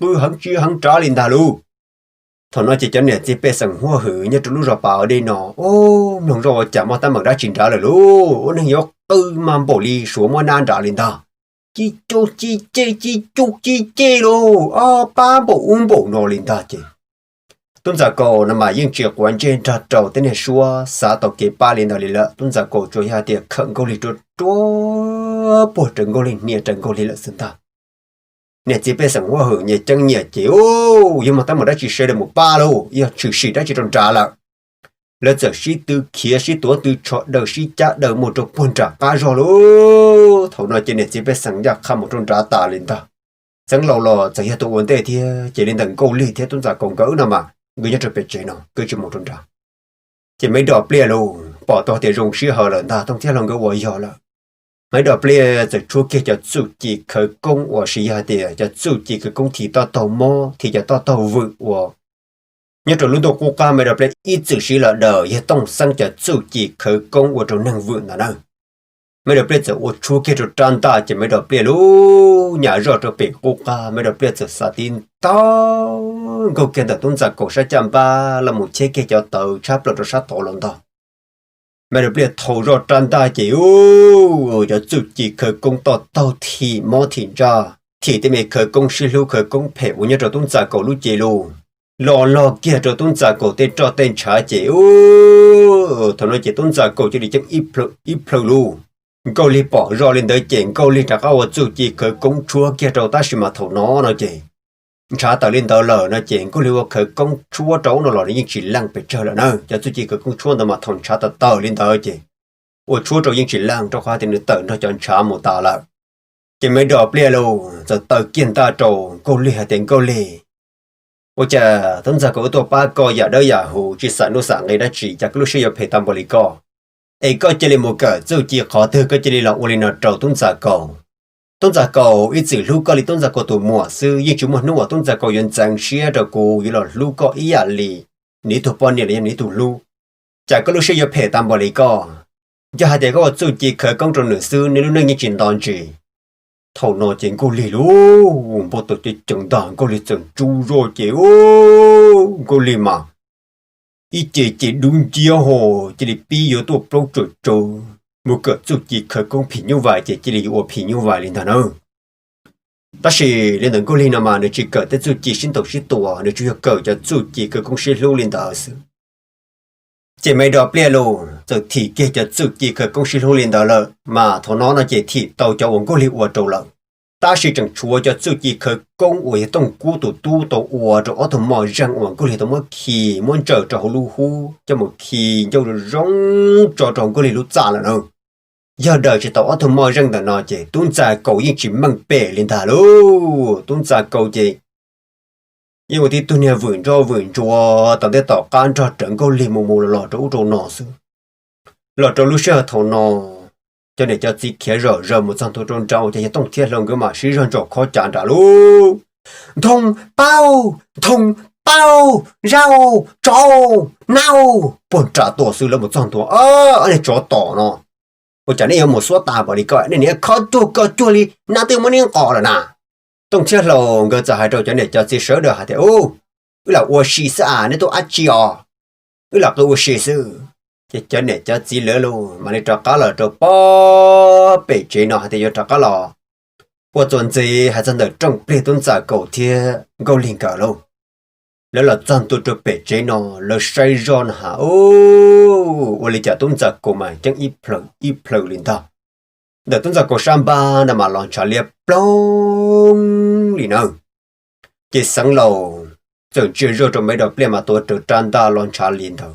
cứ hắn trả liền ta luôn thằng nó chỉ cho nên chỉ bé sừng hoa hử như trong lúc rồi bảo ở đây nó nông rồi chả mà ta mặc ra chỉnh trả lời luôn nên nhóc mà bỏ đi xuống mà nan trả liền ta chi chê luôn ba bộ nó liền ta chứ tuân giả cổ nằm mà yên chuyện quan trên trà trầu tên này xua xã tộc kế ba liền ta liền lợ tuân giả cổ cho hai tiệc khẩn câu liền chúa bộ trần câu liền nia trần câu liền lợ xin ta nè chỉ biết rằng hoa hưởng nhẹ chân nhẹ chiếu nhưng mà ta mà đã chỉ xây được một ba đâu giờ trừ sĩ đã chỉ tròn trả là lỡ giờ sĩ từ kia sĩ tổ từ chọn đầu sĩ cha đầu một trong buồn trả cá rồi luôn thầu nói trên này chỉ biết sáng ra khăm một trong trả tà lên ta sáng lâu lò giờ tụ vấn đề thì chỉ lên tầng câu ly thế tuân giả công cỡ nào mà người nhất là bị chế nào cứ chỉ một trong trả chỉ mấy đỏ bia luôn bỏ to thì dùng sĩ hở lần ta không theo lòng cái vội giờ là mấy đợt bia giờ chúa kia cho chủ chỉ khởi công của sĩ hà tiền cho chủ chỉ khởi công thì to tàu mò thì cho to tàu vự của nhớ trong lúc đó cô ca mấy đợt bia ít chữ sĩ là đời hiện tông sang cho chủ chỉ khởi công của trong năng vự là nào mấy đợt bia giờ của chúa kia cho tràn ta chỉ mấy đợt bia luôn nhà rõ cho bể cô ca mấy đợt bia giờ sa tin to câu kia là tuân giả cổ sa chạm ba là một chiếc kia cho tàu chắp là cho sát tổ lần đó mẹ được biết thầu rõ tràn ta chỉ cho chủ chỉ khởi công to tàu thì mò thì ra thì để mẹ khởi công xí lưu khởi công phê của nhà cho tuân giả cổ lúc chỉ luôn lo kia cho tuân giả cổ tên cho tên trả chỉ thằng nói chỉ tuân giả cổ chỉ đi chấm ít pleu luôn câu li bỏ rõ lên tới chuyện câu li trả cao chủ chỉ khởi công chúa kia cho ta xem mà thầu nó nói chỉ trả tờ lên tờ lờ nó chuyện có lưu khởi công chúa trấu nó là những chỉ lăng bị chơi là nơi cho tôi chỉ khởi công chúa nó mà thằng trả tờ lên tờ chị ủa chúa trấu những chỉ lăng cho khoa thì nó tờ nó chọn trả một tờ là chỉ mấy đợt bia lô giờ tờ kiên ta trầu câu li hay tiền câu li ủa chà tấm ra có tổ ba co giả đỡ giả hù chỉ sợ nó sáng ngày đã chỉ chắc lúc xưa phải tầm bò lì co ấy có chơi lên một cỡ dù chỉ khó thưa có chơi lên là uli nó trầu tấm ra cầu tôn giả cầu ít chữ lưu có li tôn giả cầu tụ mùa sư nhưng chúng mình nói tôn giả cầu yên chẳng xia cho cô như là lưu có ý à li ní tụ bao nhiêu là ní tụ lưu chả có lúc xưa phải tạm bỏ lý co cho hai đứa có chủ chỉ khởi công trong nửa sư nên lúc này như chuyện đòn chỉ thầu nó chuyện cô li luôn bộ tổ chức chẳng đòn cô li chẳng chu rồi chị cô li mà ít chỉ đúng chiếu hồ chỉ đi pi yếu tụ pro trâu một cái chủ chỉ khởi công phí như vậy chỉ là của phí như vậy lên thằng nào, ta chỉ lên đằng cô lên mà nếu chỉ cởi tới chủ chỉ sinh tộc sinh tổ nếu chỉ cởi cho chủ chỉ khởi công sinh lưu lên đó sự, chỉ mấy đợt bia luôn, rồi thì kia cho chủ chỉ khởi công sinh lưu lên đó là mà thằng nó chỉ thì tàu cho ông cô lên ở trâu lợn, ta chỉ chẳng chúa cho chủ chỉ khởi công ở trong cú tu tàu ở trong ở trong mọi răng ông cô lên tàu mất khi muốn chờ cho lưu hu cho một khi cho rong cho trong cô lên lúc trả là đâu giờ đời chỉ tao ở thùng mồi răng đã nói chứ tuân trả cầu yên chỉ mang bể lên thả luôn tuân trả cầu chứ nhưng mà thì tuân nhà vườn cho tao để tao can cho trận cầu liền mù lò trâu nọ xứ lò trâu lúc xưa thầu nọ cho nên cho chỉ kia rồi một trăm thầu trâu trâu thì tông thiết lòng cái mà xí răng cho khó chán trả luôn thùng bao rau trâu nau buồn trả tổ sư là một trăm tổ anh này cho tổ nọ我讲你有冇说大把的个，你靠做哩，那对么你搞了呢？东车路个就系做讲你就接手的还得哦，为了我试试啊，你都阿知哦，为了个我试试，就讲你就知了咯，嘛你做假了做包被追呢，还得要做假了，我总之还真的正被东在狗贴狗领搞咯。แล้วเราจันตัวจะเป็ดใจนอเราใช้ร้อนหาโอ้วันนี้จะต้องจักกูมาจังอีเพลลินท่าเดี๋ยวต้องจักกูสามบ้านน่ะมาลองชาเลียปลงลินเอาเจสังเราจนเจอเราจะไม่ได้เปลี่ยนมาตัวจะจันตาลองชาลินท่า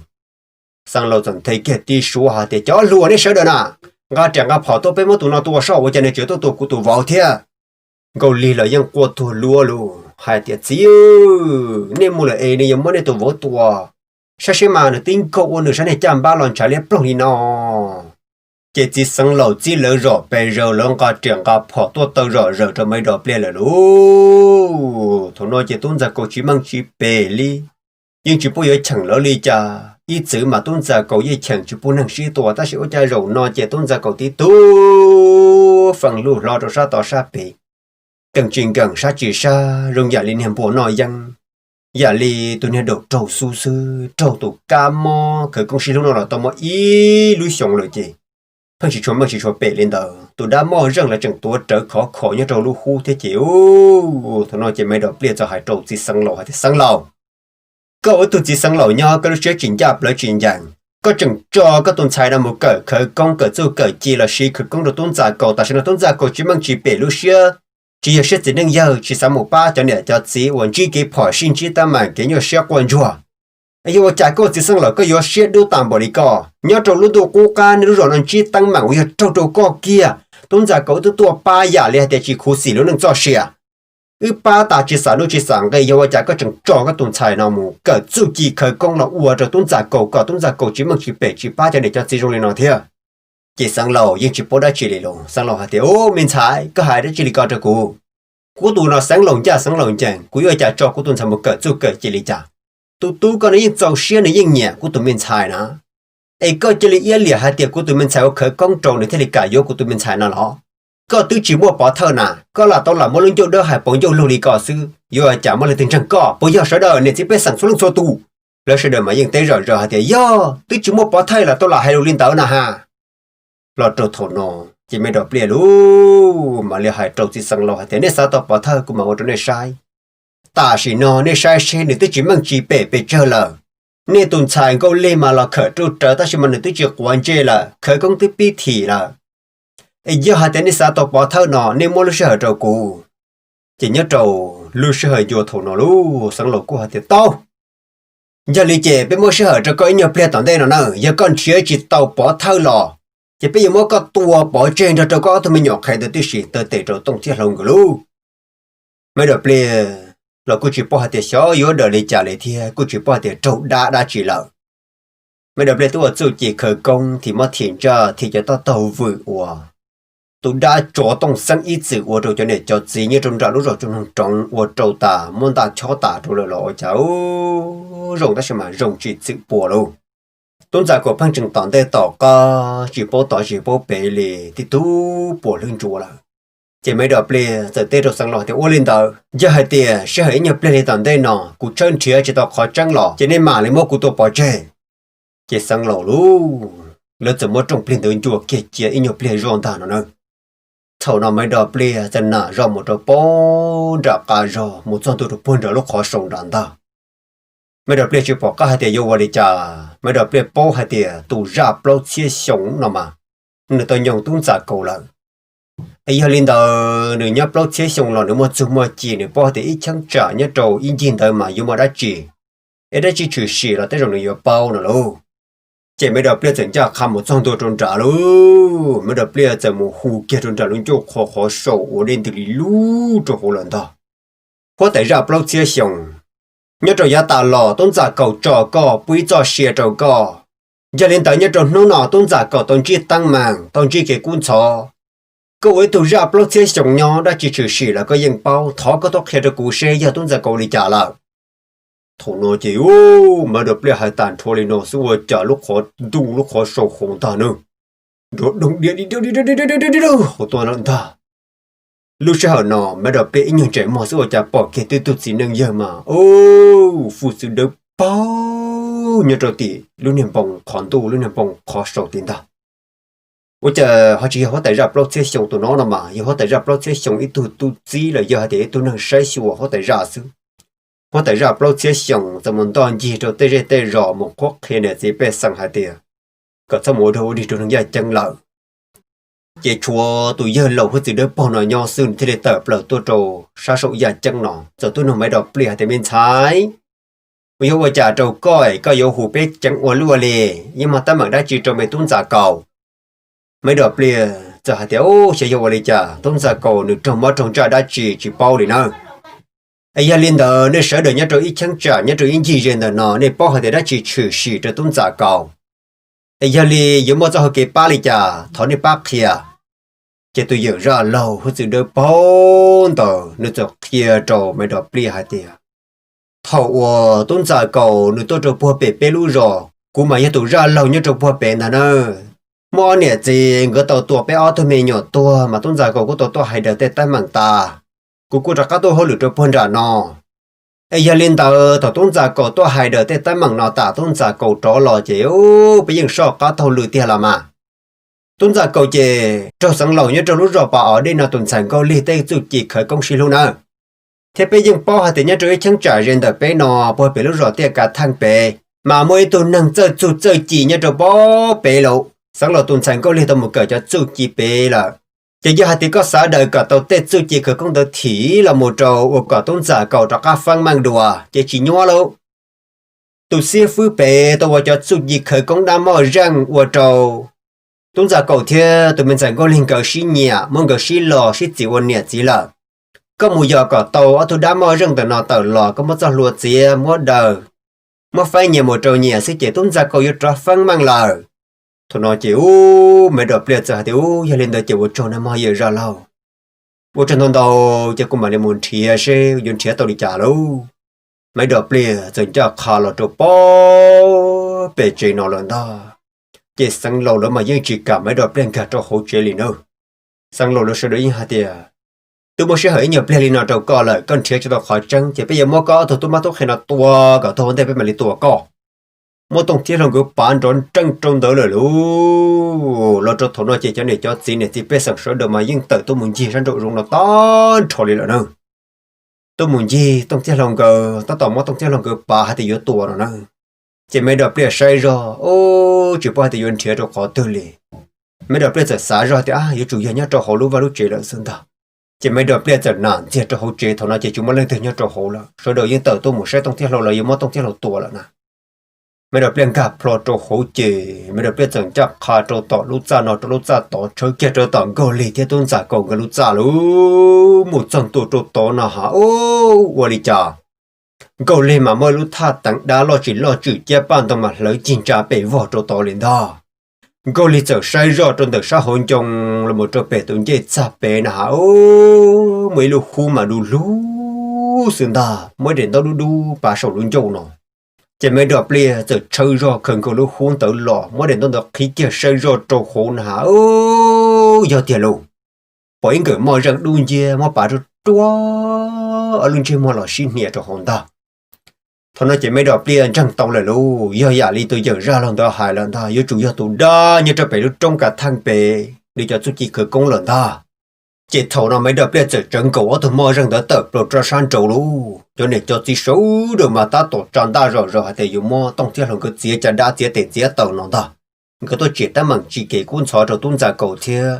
สังเราจนเทเกตีชัวหาเตจ้าลัวนี่เสด็จนะงาจังงาพอตัวเป็นมตัวน่าตัวชอบว่าจะในเจอตัวกูตัววาวเทียเกาหลีเรายังกลัวตัวลัวลูhai tiệt xíu nên mua lại này mới này tụi vỗ tua sao xem mà nó tính cậu nữa sao này chăm ba lần trả liếp plong đi nó cái chỉ sang lầu chỉ lỡ rõ bề rồi lỡ cả trường cả phò tua tơ rõ cho mấy đợt lên là luôn thằng nói chỉ tuân ra cậu chỉ mang chỉ bề li nhưng chỉ bây giờ chẳng lỡ li cha ý chữ mà tuân ra cậu ý chẳng chỉ buôn năng sĩ tua ta sẽ ở cha rồi nó chỉ tuân ra cậu tí tu phần lu lo cho sa tỏ sa bề cần chuyện gần sa chỉ sa rung giả liên hiểm bộ nói rằng giả li tụi này đổ trâu su sư trâu tụ ca mò khởi công sĩ lúc nào là tao mò ý lui xong rồi chị phân chỉ cho bể lên đầu tụi đã mò rằng là chẳng tua trở khó như trâu lu khu thế chị ô tụi nói chị mấy đợt liền cho hai trâu chỉ sang lầu hay sang lầu cậu tụi chỉ sang lầu nhau cái lúc trước chuyện giáp lại chuyện rằng có chừng cho các tôn tài là một cỡ khởi công cỡ châu cỡ chỉ là sĩ khởi công được tôn giả cầu tại sao tôn giả cầu chỉ mang chỉ bể lúc xưa chỉ là chỉ nên giờ chỉ sáu một ba cho nên cho chỉ hoàn chỉ cái phò sinh chỉ ta mà cái nhau sẽ quan chùa yêu chả có chỉ sang là có yêu xe đu tạm bỏ đi co nhớ trâu lúc đồ cô ca nếu rồi nó chỉ tăng mạng yêu trâu trâu co kia tôn giả cậu tua ba giả liền để chỉ khu xì lúc nâng cho xe ba ta chỉ sản lúc chỉ sản cái yêu chả có chẳng cho cái tôn tài nào mù cả chu kỳ khởi công là ua cho tôn giả cậu cả tôn giả cậu chỉ mong chỉ bể chỉ ba cho để cho chỉ rồi nó thế chỉ sang lầu nhưng chỉ bỏ đã chỉ liền sang lầu hạt thì ô mình trái có hai đó chỉ có cho cô tụ nó sáng lồng chẳng cô yêu chả cho cô tôn sản một cỡ chu cỡ chỉ liền chả tu có những giàu xe này những nhẹ của tụi mình xài nó, ấy có chỉ là yên lìa hai tiệc của tụi mình xài ở khởi công trồng để thế là cả vô của tụi mình xài nó đó, có tứ chỉ mua bỏ thơ nè, có là tao là mua lương chỗ đỡ hai bông vô lù lì cỏ sư, vô chả mua lên tình trạng cỏ, bây giờ sợ đời nên chỉ biết sản xuất lương số tu, lỡ sợ đời mà những tế rồi hai tiệc yo, tứ chỉ mua bỏ thơ là tao là hai lù liên tao nè ha, lo trâu thổ nọ, chỉ mấy đợt bia lú, mà lìa hai trâu chỉ sang lo hai tiệc nên sao tao bỏ thơ của mà ở chỗ này sai. Ta chỉ nó nên sai xe nên tôi chỉ mang chỉ bể chơi là nên tuần sáng câu lên mà là khởi trụ trở ta chỉ mang tôi chỉ quan chơi là khởi công ty pi thị là ấy giờ hai tên nên sao tao bỏ thơ nó nên mua lúc sợ trâu cũ chỉ nhớ trâu lúc sợ vô thổ nó lu sáng lộc của hai tên tao giờ lý chế bên mua sợ trâu có nhiều plei tận đây nó nè giờ con chỉ tao bỏ thơ lò chỉ bây giờ mua có tua bỏ trên cho trâu có thôi mình nhọc khai được tôi chỉ tơ tệ trâu tông thiết lòng của lu mấy đợt plei là cô chỉ bỏ hạt xóa yếu đời lấy trả lấy thì cô chỉ bỏ hạt trâu đã chỉ lợ mấy đợt lấy tôi chủ chỉ khởi công thì mất thiện cho thì cho tao tàu vừa ủa tôi đã cho tông sẵn ý chữ ủa rồi cho nên cho gì như trong trả lúc rồi trong trong ủa trâu ta muốn ta cho ta rồi là cháu rồng ta xem mà rồng chỉ chữ bùa luôn tôn giả của phăng trừng tòn đây tỏ co chỉ bố bể lì thì tu bùa lưng chùa là chỉ mấy đợt plei giờ tết rồi sang lò thì ô lên tờ giờ hai tia sẽ hãy nhập plei tận đây nọ cụ chân chia chỉ tao khó trăng lò chỉ nên mà lấy một cụ tổ bỏ chơi chỉ sang lò lu lỡ giờ một trong plei tới chùa kia chia ít nhập plei rong ta nó nữa thầu nào mấy đợt plei giờ nã rong một đợt bón đã cả rồi một trăm tuổi bón đã lúc khó sống đàn ta mấy đợt plei chỉ bỏ cả hai tia vô vào đi chả mấy đợt plei bó hai tia tụ ra bao chia sống nó mà người ta nhung tung giả cầu lợn ấy giờ linh đầu nửa nhấp lót chế xong rồi nửa một chút một chỉ nửa bao thì ít chẳng trả nhớ trâu in chín đời mà dùng mà đã chỉ ấy đã chỉ trừ xì là tới rồi nửa bao nữa luôn chỉ mấy đợt bây giờ chắc khăm một trăm đô tròn trả luôn mấy đợt bây giờ một hũ kia tròn trả luôn cho khó sầu lên từ lú cho hồ lần đó có thể ra lót chế xong nhớ trâu giá ta lò tôn giả cầu trò co bùi cho xìa trâu co giờ linh đầu nhớ trâu nó nọ tôn giả cầu tôn chi tăng màng tôn chi cái cuốn chó cô ấy tụi ra blog chế sống nhau đã chỉ trừ xỉ là có yên bao thó có tóc khe cho cụ xe giờ tuân ra cầu đi trả lại thổ nó chỉ mà được bia hai tàn thua lên nó xuống trả lúc khó đung lúc khó sầu khổ ta nữa đúng đi hồ toàn lợn ta lúc sau nó mà được bia những trẻ mò xuống trả bỏ kia tư tụt xí nâng giờ mà phụ sự được bao nhiêu trò tỷ lúc niệm bồng khoản tu lúc niệm bồng khó sầu tiền ta bây giờ họ chỉ họ tại ra blog chế xong tụi nó mà giờ họ tại ra blog chế xong ít tu gì là giờ để tụi nó sai sửa họ tại ra xứ họ tại ra blog chế xong tụi mình toàn gì cho tê rõ một khóc khi này chỉ biết sang hai tiền có sao mỗi đâu đi tụi nó dài chân lợn chỉ chùa tụi giờ lâu hết từ đó bao nhiêu nhau xương thì để tập lợn tôi trâu sa sổ dài chân nọ giờ tụi nó mới đọc bìa thì bên trái bây giờ trả trâu coi có yêu hủ bếp chân uốn lúa lì nhưng mà ta mặc đã chỉ cho mấy tuấn giả cầu mấy đợt bia giờ hạt tiêu sẽ vô đi chả tôn giả cầu được trong mắt trong trà đã chỉ bao đi nữa ấy giờ liên đời nên sợ đời nhất rồi ít chẳng trả nhất rồi ít gì riêng đời nó nên bao hạt đã chỉ trừ xì cho tôn giả cầu ấy giờ li giống một giờ cái ba đi chả thọ nên bác kia chỉ tôi giờ ra lâu hết sự đời bao tờ nên cho kia trò mấy đợt bia hạt tiêu thọ tôn giả cầu nên tôi cho bùa bể lu rồi cú mà giờ tôi ra lâu nhất cho bùa bể nè nè mua nè gì người tàu tua bé ở thôi mình nhỏ tua mà tôn giả cầu của tàu hay đợi tết tay mảng ta cô ra các tôi hơi lựa chọn ra nọ ấy giờ lên tàu tôn giả cầu tôi hay đợi tết tay mảng nọ ta tôn giả cầu trọ lò chéo bây giờ sao các tàu lựa tiền là mà tôn giả cầu chè cho sáng lầu nhớ trong lúc rồi bảo ở đây là tuần sản cầu li tây chủ chỉ khởi công xí luôn nè thế bây giờ bao hạt tiền nhớ rồi chẳng trả riêng đợi bé nọ bao bé lúc rồi tiền cả thằng bé mà mỗi tuần năng chơi chỉ nhớ trong bao bé lộ sáng lò tuần sản có liên tục một cỡ cho chú chi bê là chỉ giờ hạt thì có xã đời cả tàu tết chú chi khởi công đời thí là một trâu ở cả tôn giả cầu cho các phăng mang đùa chỉ nhỏ lâu tụ xia phứ bể tụ cho chút gì khởi công đam mò răng của trâu tung ra cầu thia tụi mình sẽ có linh cầu xí nhẹ mong cầu xí lò xí chỉ quân nhẹ chỉ là có mùi giờ cỏ tàu ở tụ đam mò răng từ nó tàu lò có mất cho lúa chia mất đời mất phải nhiều một trâu nhẹ xí chỉ tung ra cầu cho phân mang lời tụi nó chịu mẹ đập liệt giờ tiểu giờ lên đời chịu một trâu nó mò giờ ra lâu một trận thôn đầu cho cùng mà đi muốn chia xe dùng chia tàu đi trả lâu mấy đợt bia dần cho khá là trâu bó bể chế nó lần đó chỉ sang lâu đó mà dân chỉ cả mấy đợt bia cả cho hỗ trợ liền đâu sang lâu đó sẽ đối với hai tiền tôi muốn sẽ hỏi nhiều bia liền nào trâu co lại con chia cho tao khỏi trăng chỉ bây giờ mua có thôi tôi mà tôi khi nào tua cả thôi vấn đề phải mà đi tua co mua tổng chia lòng cái bán tròn trăng trong đó rồi luôn lo cho thằng nó chỉ cho này cho gì này thì bây giờ số đồ mà dân tự tôi muốn gì sang trâu rung nó to trò liền nữa tôi muốn gì tông chia lòng cờ tao tỏ tông chia lòng cờ bà hay thì yếu tuổi rồi nè chỉ mấy đợt bia say rồi ô chỉ bao thì yếu thiệt rồi khó tư lì mấy đợt bia giờ xả rồi thì yếu chủ yếu nhá cho hồ lú và lú chế là xương ta chỉ mấy đợt bia giờ nản thiệt cho hồ chế thằng nào chỉ chúng mới lên từ nhá cho hồ là số đầu yên tử tôi muốn say tông chia lòng là yếu tông chia lòng tuổi là nè mấy đợt bia gặp pro cho hồ chế mấy đợt bia giờ chắc khá cho tỏ lú cha nó cho lú cha tỏ chơi kia cho tỏ gò lì thì tôn giả cầu cái lú cha lú một trăm tuổi cho tỏ nó hả ô我哩cha cầu lên mà mơ lúc tha tặng đã lo chỉ lo chữ chế ban tông mà lấy chính trả bể vỏ cho to lên đó cầu lên giờ sai rõ trong đời xã hội trong là một trò bể tụng chế chả bể nào mấy lúc khu mà đu lú xương ta mới đến đó đu đu bà sầu luôn châu nó chỉ mấy đợt lia giờ chơi rõ khẩn cầu lúc khu tới lọ mới đến đó được khí kia sai rõ trâu khổ nào giờ tiền luôn bởi người mọi rằng đu chia mà bà rồi ở lưng trên mọi là xin nhẹ cho hồn ta thôi nó chỉ mấy đợt lia chẳng tông lại luôn giờ giả li tôi giờ ra lần đó hại lần ta giờ chủ yếu tụ đa như cho bể lúc trong cả thang bể đi cho chút chỉ khởi công lần ta chỉ thầu nó mấy đợt lia giờ trận cầu ở tôi mọi rằng đã tập đồ cho san trầu luôn cho nên cho chỉ số được mà ta tổ tròn ta rồi rồi thì dùng mua tông theo lòng cái chia cho đa chia để chia tàu nó ta cái tôi chỉ ta mảng chỉ kể cuốn sọ rồi tuôn ra cầu theo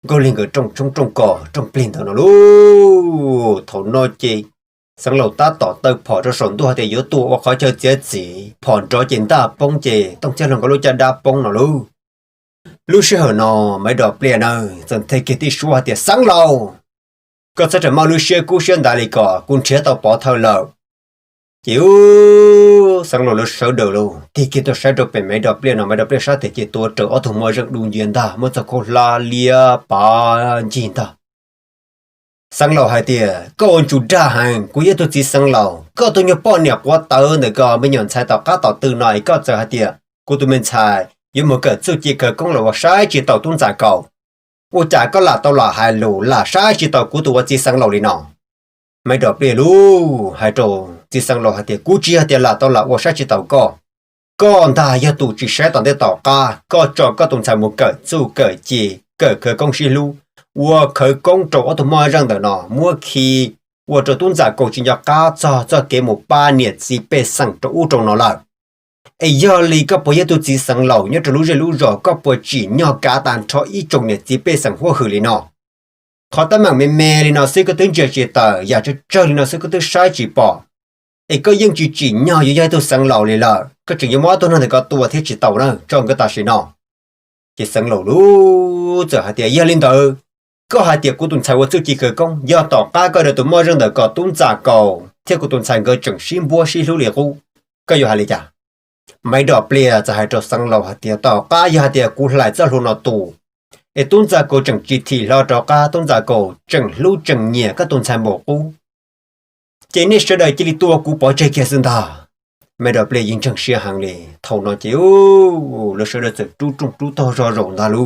có liên cái trong cỏ trong plin thằng nó luôn thầu nó chỉ sáng lâu ta tỏ tới phò cho sồn tua thì yếu tua và khó chơi chết gì phò cho chuyện ta bông chè tông chơi lòng có lối cha đa bông nó luôn lúc xưa nó mấy đợt plin này dần thấy cái tí xua thì sáng lâu có sẽ mau lúc xưa cú xuyên đại lý cỏ cũng chế tao bỏ thâu lợn chịu sáng lâu lúc sớm được luôn thì khi tôi sẽ được về mấy đợt plin sát thì chỉ tua trở ở thủ môi rất đúng duyên ta mới cho cô la lia bà chín ta sáng lâu hai tia có ôn chủ ra hàng của tôi chỉ sáng lâu có tôi nhớ bao nhiêu quá tớ nữa có mấy nhận sai tao cá tao từ này có giờ hai tia của tôi mình xài nhưng mà cái sự chỉ cái công là sai chỉ tao tuân giả cầu của trả có là tao là hai lũ là sai chỉ tao của tôi chỉ sáng lâu đi nào mấy đợt plin luôn hai trâu chỉ sang lo hạt tiền cú chia tiền là tao là我sai chỉ tàu co con ta ya tu chỉ sai tao để tàu ca có cho có tụng sai một cái chú cái gì cái công sĩ lu 我可工作我都没认得呢，我去我这东在过去要搞这给我8年几百上这五种了。哎呀，你个不也都只生老，你这路人路绕个不只要搞单超一种年几百生活去了呢。เขาตั้งมั่งแม่เลยเนาะซื้อก็ตึงเจอตาอยากจะเจอเลยเนาะซื้อก็ตึงใช้จีบปอไอ้ก็ยังจีจีเนาะอยู่ยัยตัวสังเหล่าเลยล่ะก็จึงยังมอตัวนั้นก็ตัวที่จีเต่าเนาะจองก็ตาสีเนาะจีสังเหล่ารู้จะหาเดียยาลินเตอก็หาเดียกูตุนใช้ว่าจุดจีเกิดกงยอต่อก้าก็เดือดตัวมอเรื่องเดือดก็ตุนจ่าเก่าเที่ยวกูตุนใช้ก็จึงชิมบัวชิลุเลียกูก็อยู่หาเลยจ้ะไม่ดอกเปลี่ยจะให้ตัวสังเหล่าหาเดียต่อก้าหาเดียกูไหลจะลุนเอาตูไอ้ต้นจากกูจังจีทีรอจอก้าต้นจากกูจังลู่จังเหนียก็ต้นชายหมกูเจนี่เสด็จจีตัวกูปอใจแก่สินทาไม่ดอกเปลี่ยยิงจังเสียหางเลยเท่านั้นเจ้าแล้วเสด็จจะจูจงจูต่อรอรองดาลู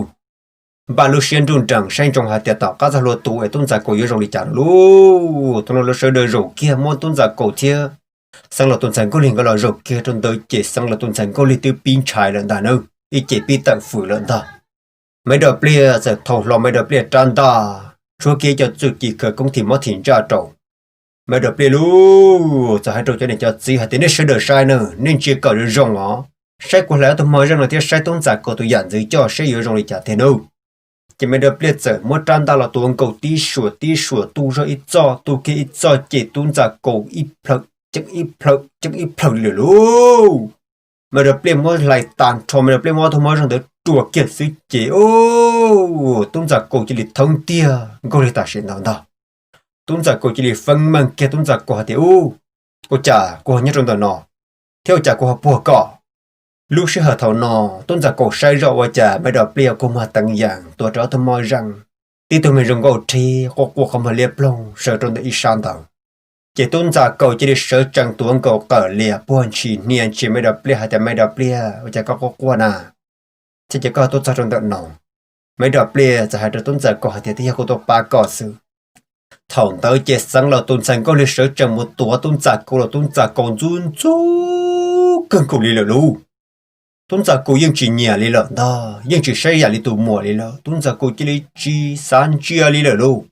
บาลูเชียนจุนจังใช้จงหาเตียต่อก้าจะรอตัวไอ้ต้นจากกูอยู่รองลิจาลูตอนนั้นแล้วเสด็จรอเกี่ยมอนต้นจากกูเทียสังหลักต้นชายก็ลิงก็รอรอเกี่ยจนโดยเจสังหลักต้นชายก็ลิตัวปีนชายแล้วดานึอีเจปีตั้งฝืนแล้วดาmấy đợt lia giờ thầu lo mấy đợt lia tràn ta chúa kia cho chữ kỳ cờ công thì mất thiền ra trầu mấy đợt lia lu giờ hai trầu cho nên cho gì hai tiếng này sẽ đỡ sai nữa nên chỉ cờ được rong ó sai của lẽ tôi mới rằng là tiếc sai tôn giả của tôi dặn dưới cho sai yếu rong để trả tiền đâu chỉ mấy đợt lia giờ mất tràn ta là tôi cầu tí sủa tu rồi ít cho tu kia ít cho chỉ tôn giả cầu ít phật chắc ít phật lửa luôn mà được plei mua lại tàn trò mà được plei mua thôi mà rằng được chùa kiệt sư chế ô tôn giả cổ chỉ là thông tia cô đi ta sẽ nào đó tôn giả cổ chỉ là phân măng kia tôn giả cổ hạt ô cô trả cô nhớ trong đó nọ theo trả cô bùa cỏ lúc sẽ hở thầu nọ tôn giả cổ say rượu và trả mới được plei cô mà tăng dạng tôi cho tôi moi rằng tí tôi mình dùng cổ thi cô không mà liệp lông sợ trong đấy san đầu chỉ tôn giả cầu chỉ để sợ chẳng tuôn cầu cỡ lìa buồn chỉ niên chỉ mới đập lìa hayแต่ไม่đập lìaจะcó qua nà chỉ có tôn giả trong tận nòngไม่đập lìaจะให้tôn giả cầu hayที่เขาตัวปาก่อซื้อthằng tới chỉ sáng là tôn giả cầu để sợ chẳng một tua tôn giả cầu là tôn giả cầu run chú cần cầu lìa luôn tôn giả cầu nhưng chỉ nhẹ lìa đó nhưng chỉ say nhẹ lìa tụ mùa lìa tôn giả cầu chỉ lìa chỉ san chia lìa luôn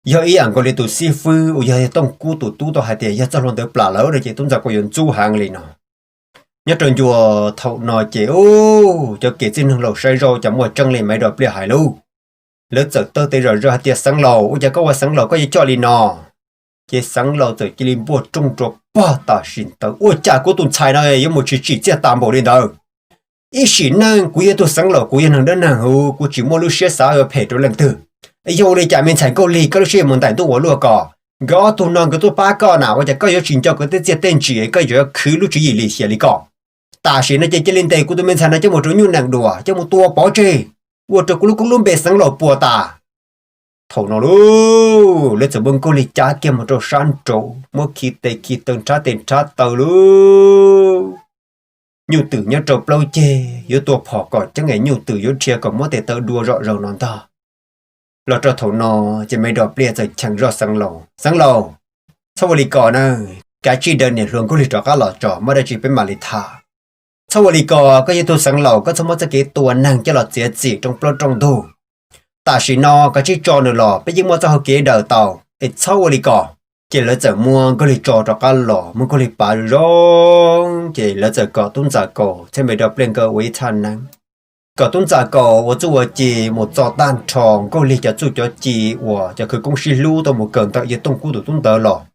giờ ý anh có lấy tụ sư phụ, giờ tông cú tụ tu tụ hai tiền, giờ cho luôn tới bả lỡ rồi chị tôn giả có yon chu hàng liền nọ. Nhớ trong chùa thầu nọ chị ô, cho kể xin hương lầu say rồi chẳng mua chân liền mấy đợt bia hải luôn. Lỡ giờ tơ tê rồi ra tiền sáng lầu, giờ có qua sáng lầu có gì cho liền nọ. Chị sáng lầu giờ chỉ liền bùa trung trọ ba ta xin tớ, ôi cha của tuần trái này giống một chỉ chia tạm bộ lên đâu. Ý xin năng, cú yên tu sáng lầu cú yên hàng đơn nàng hú, cú chỉ mua lúc xe xã ở phê rồi lần thứ. Yêu đi chả mình thành câu lì cái chuyện muốn tại tôi lúa cỏ gõ tôi non cái tôi ba cỏ nào bây giờ có yêu chuyện cho cái tên tên chỉ cái yêu khứ lúc chỉ lì xẻ lì cỏ ta chỉ nó chỉ lên tay của tôi mình thành nó cho một chỗ nhu nặng đùa cho một tua bỏ chê của tôi cũng luôn bề sáng lò bùa ta thầu nó luôn lấy cho bưng câu lì trả kia một chỗ san trổ mỗi khi từng trả tiền trả tàu luôn nhu tử nhớ trộn lâu chê yêu tua phỏ cỏ chẳng ngày nhu tử yêu chia còn mỗi để tàu đùa rõ rầu non ta lo cho thầu nọ chỉ mấy đợt bia rồi chẳng rõ sáng lầu sau khi cò nè cái chi đơn này luôn có lý cho các lọ trò mớiได้chỉเป็นมาลิธาsau khi còก็ยังตัวsáng lầuก็สมมติจะเกี่ตัวนั่งจะหลอดเสียจีตรงปล้นตรงดูแต่สินอก็ชี้จอหนึ่งหล่อไปยิ่งว่าจะเขาเกี่ยเดินเต่าไอ้sau khi cò chỉ là giờ mua có lý cho các lọ muốn có lý bà rong chỉ là giờ cò tuân giả cổ trên mấy đợt lên cơ với thanh năng có tôn giả cổ我做几một座单床够力就做咗几我就去公司撸到冇更得一东古度东得咯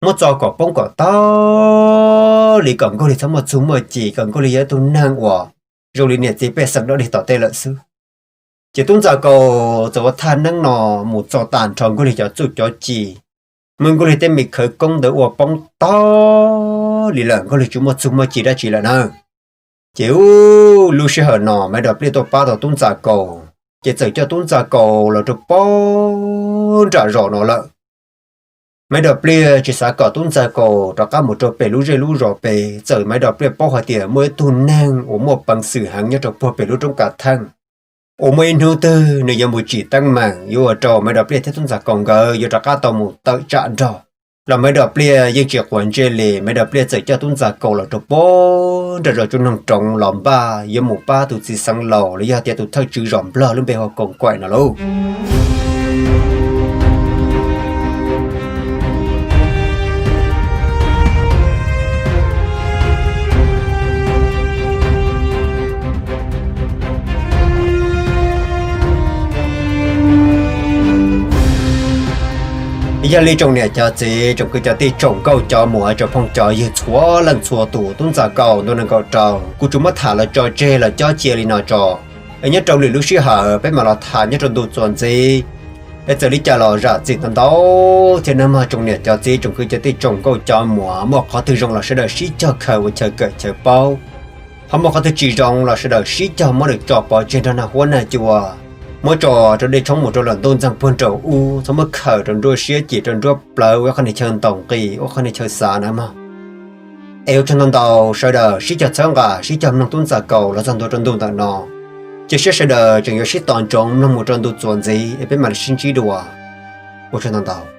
我做個幫個刀你講過你怎麼做麼幾講過你一度難我rồi你เนี่ยchỉ biết sẵn đó đi tỏ tê lợi sư chỉ tôn giả cổ cho than năng nọ một座單床過你就做咗幾mình過你tên mình khởi công đỡ我幫刀你lần過你chúng mà做麼幾đã chỉ là nào chiếu lưu sĩ hở nọ mấy đợt liên tục ba đầu tôn giả cầu chỉ tự cho tôn giả cầu là được bốn trả rõ nó lợ mấy đợt liên chỉ xả cỏ tôn giả cầu cho các một chỗ bể lưu rơi lưu rõ bể giờ mấy đợt liên bao hoa tiền mới tuần năng ở một bằng sự hàng nhất trong bao bể lưu trong cả thang ở mấy nô tư nơi giờ một chỉ tăng mảng yêu ở trò mấy đợt liên thế tôn giả cầu gờ yêu cho các tàu một tự chạm trò là mấy đợt lia những chuyện quan trọng lì mấy đợt lia dạy cho tôn giả cầu là trộn bó rồi chúng nông trồng lỏm ba yêu một ba tụi chỉ sang lò lấy ra tiền tụi thợ chữ rộng lò lên bề họ còn quậy nào luôn giờ lý trồng này cho chị trồng cái cho ti trồng câu cho mùa cho phong cho như chúa lần chúa tủ tôn giả cầu tôi能够trồng cô chúng mất thả là cho chê là cho chia đi nào trò ấy nhất trồng lì lúc xí hở bên mà nó thả nhất trồng đồ chuẩn gì bây giờ lý trả lò ra gì tận đó thế nên mà trồng này cho chị trồng cái cho ti trồng câu cho mùa mà có thứ trồng là sẽ đợi xí cho khởi và chờ cởi chờ bao không mà có thứ chỉ trồng là sẽ đợi xí cho mới được cho bao trên đó là huấn này chùa mỗi trò trong đây trong một trò lần tôn rằng buôn trầu u xong mới khởi trong đua xía chỉ trong đua bờ với con này chơi tổng kỳ với con này chơi xa nữa mà eo trong tàu tàu sau đó xí chặt sáng cả xí chặt nông tôn giả cầu là dòng tôi trong tôn tặng nọ chỉ xí sau đó chừng yếu xí toàn trong nông một trong tôn chuẩn gì bên mặt sinh trí đùa một trong tàu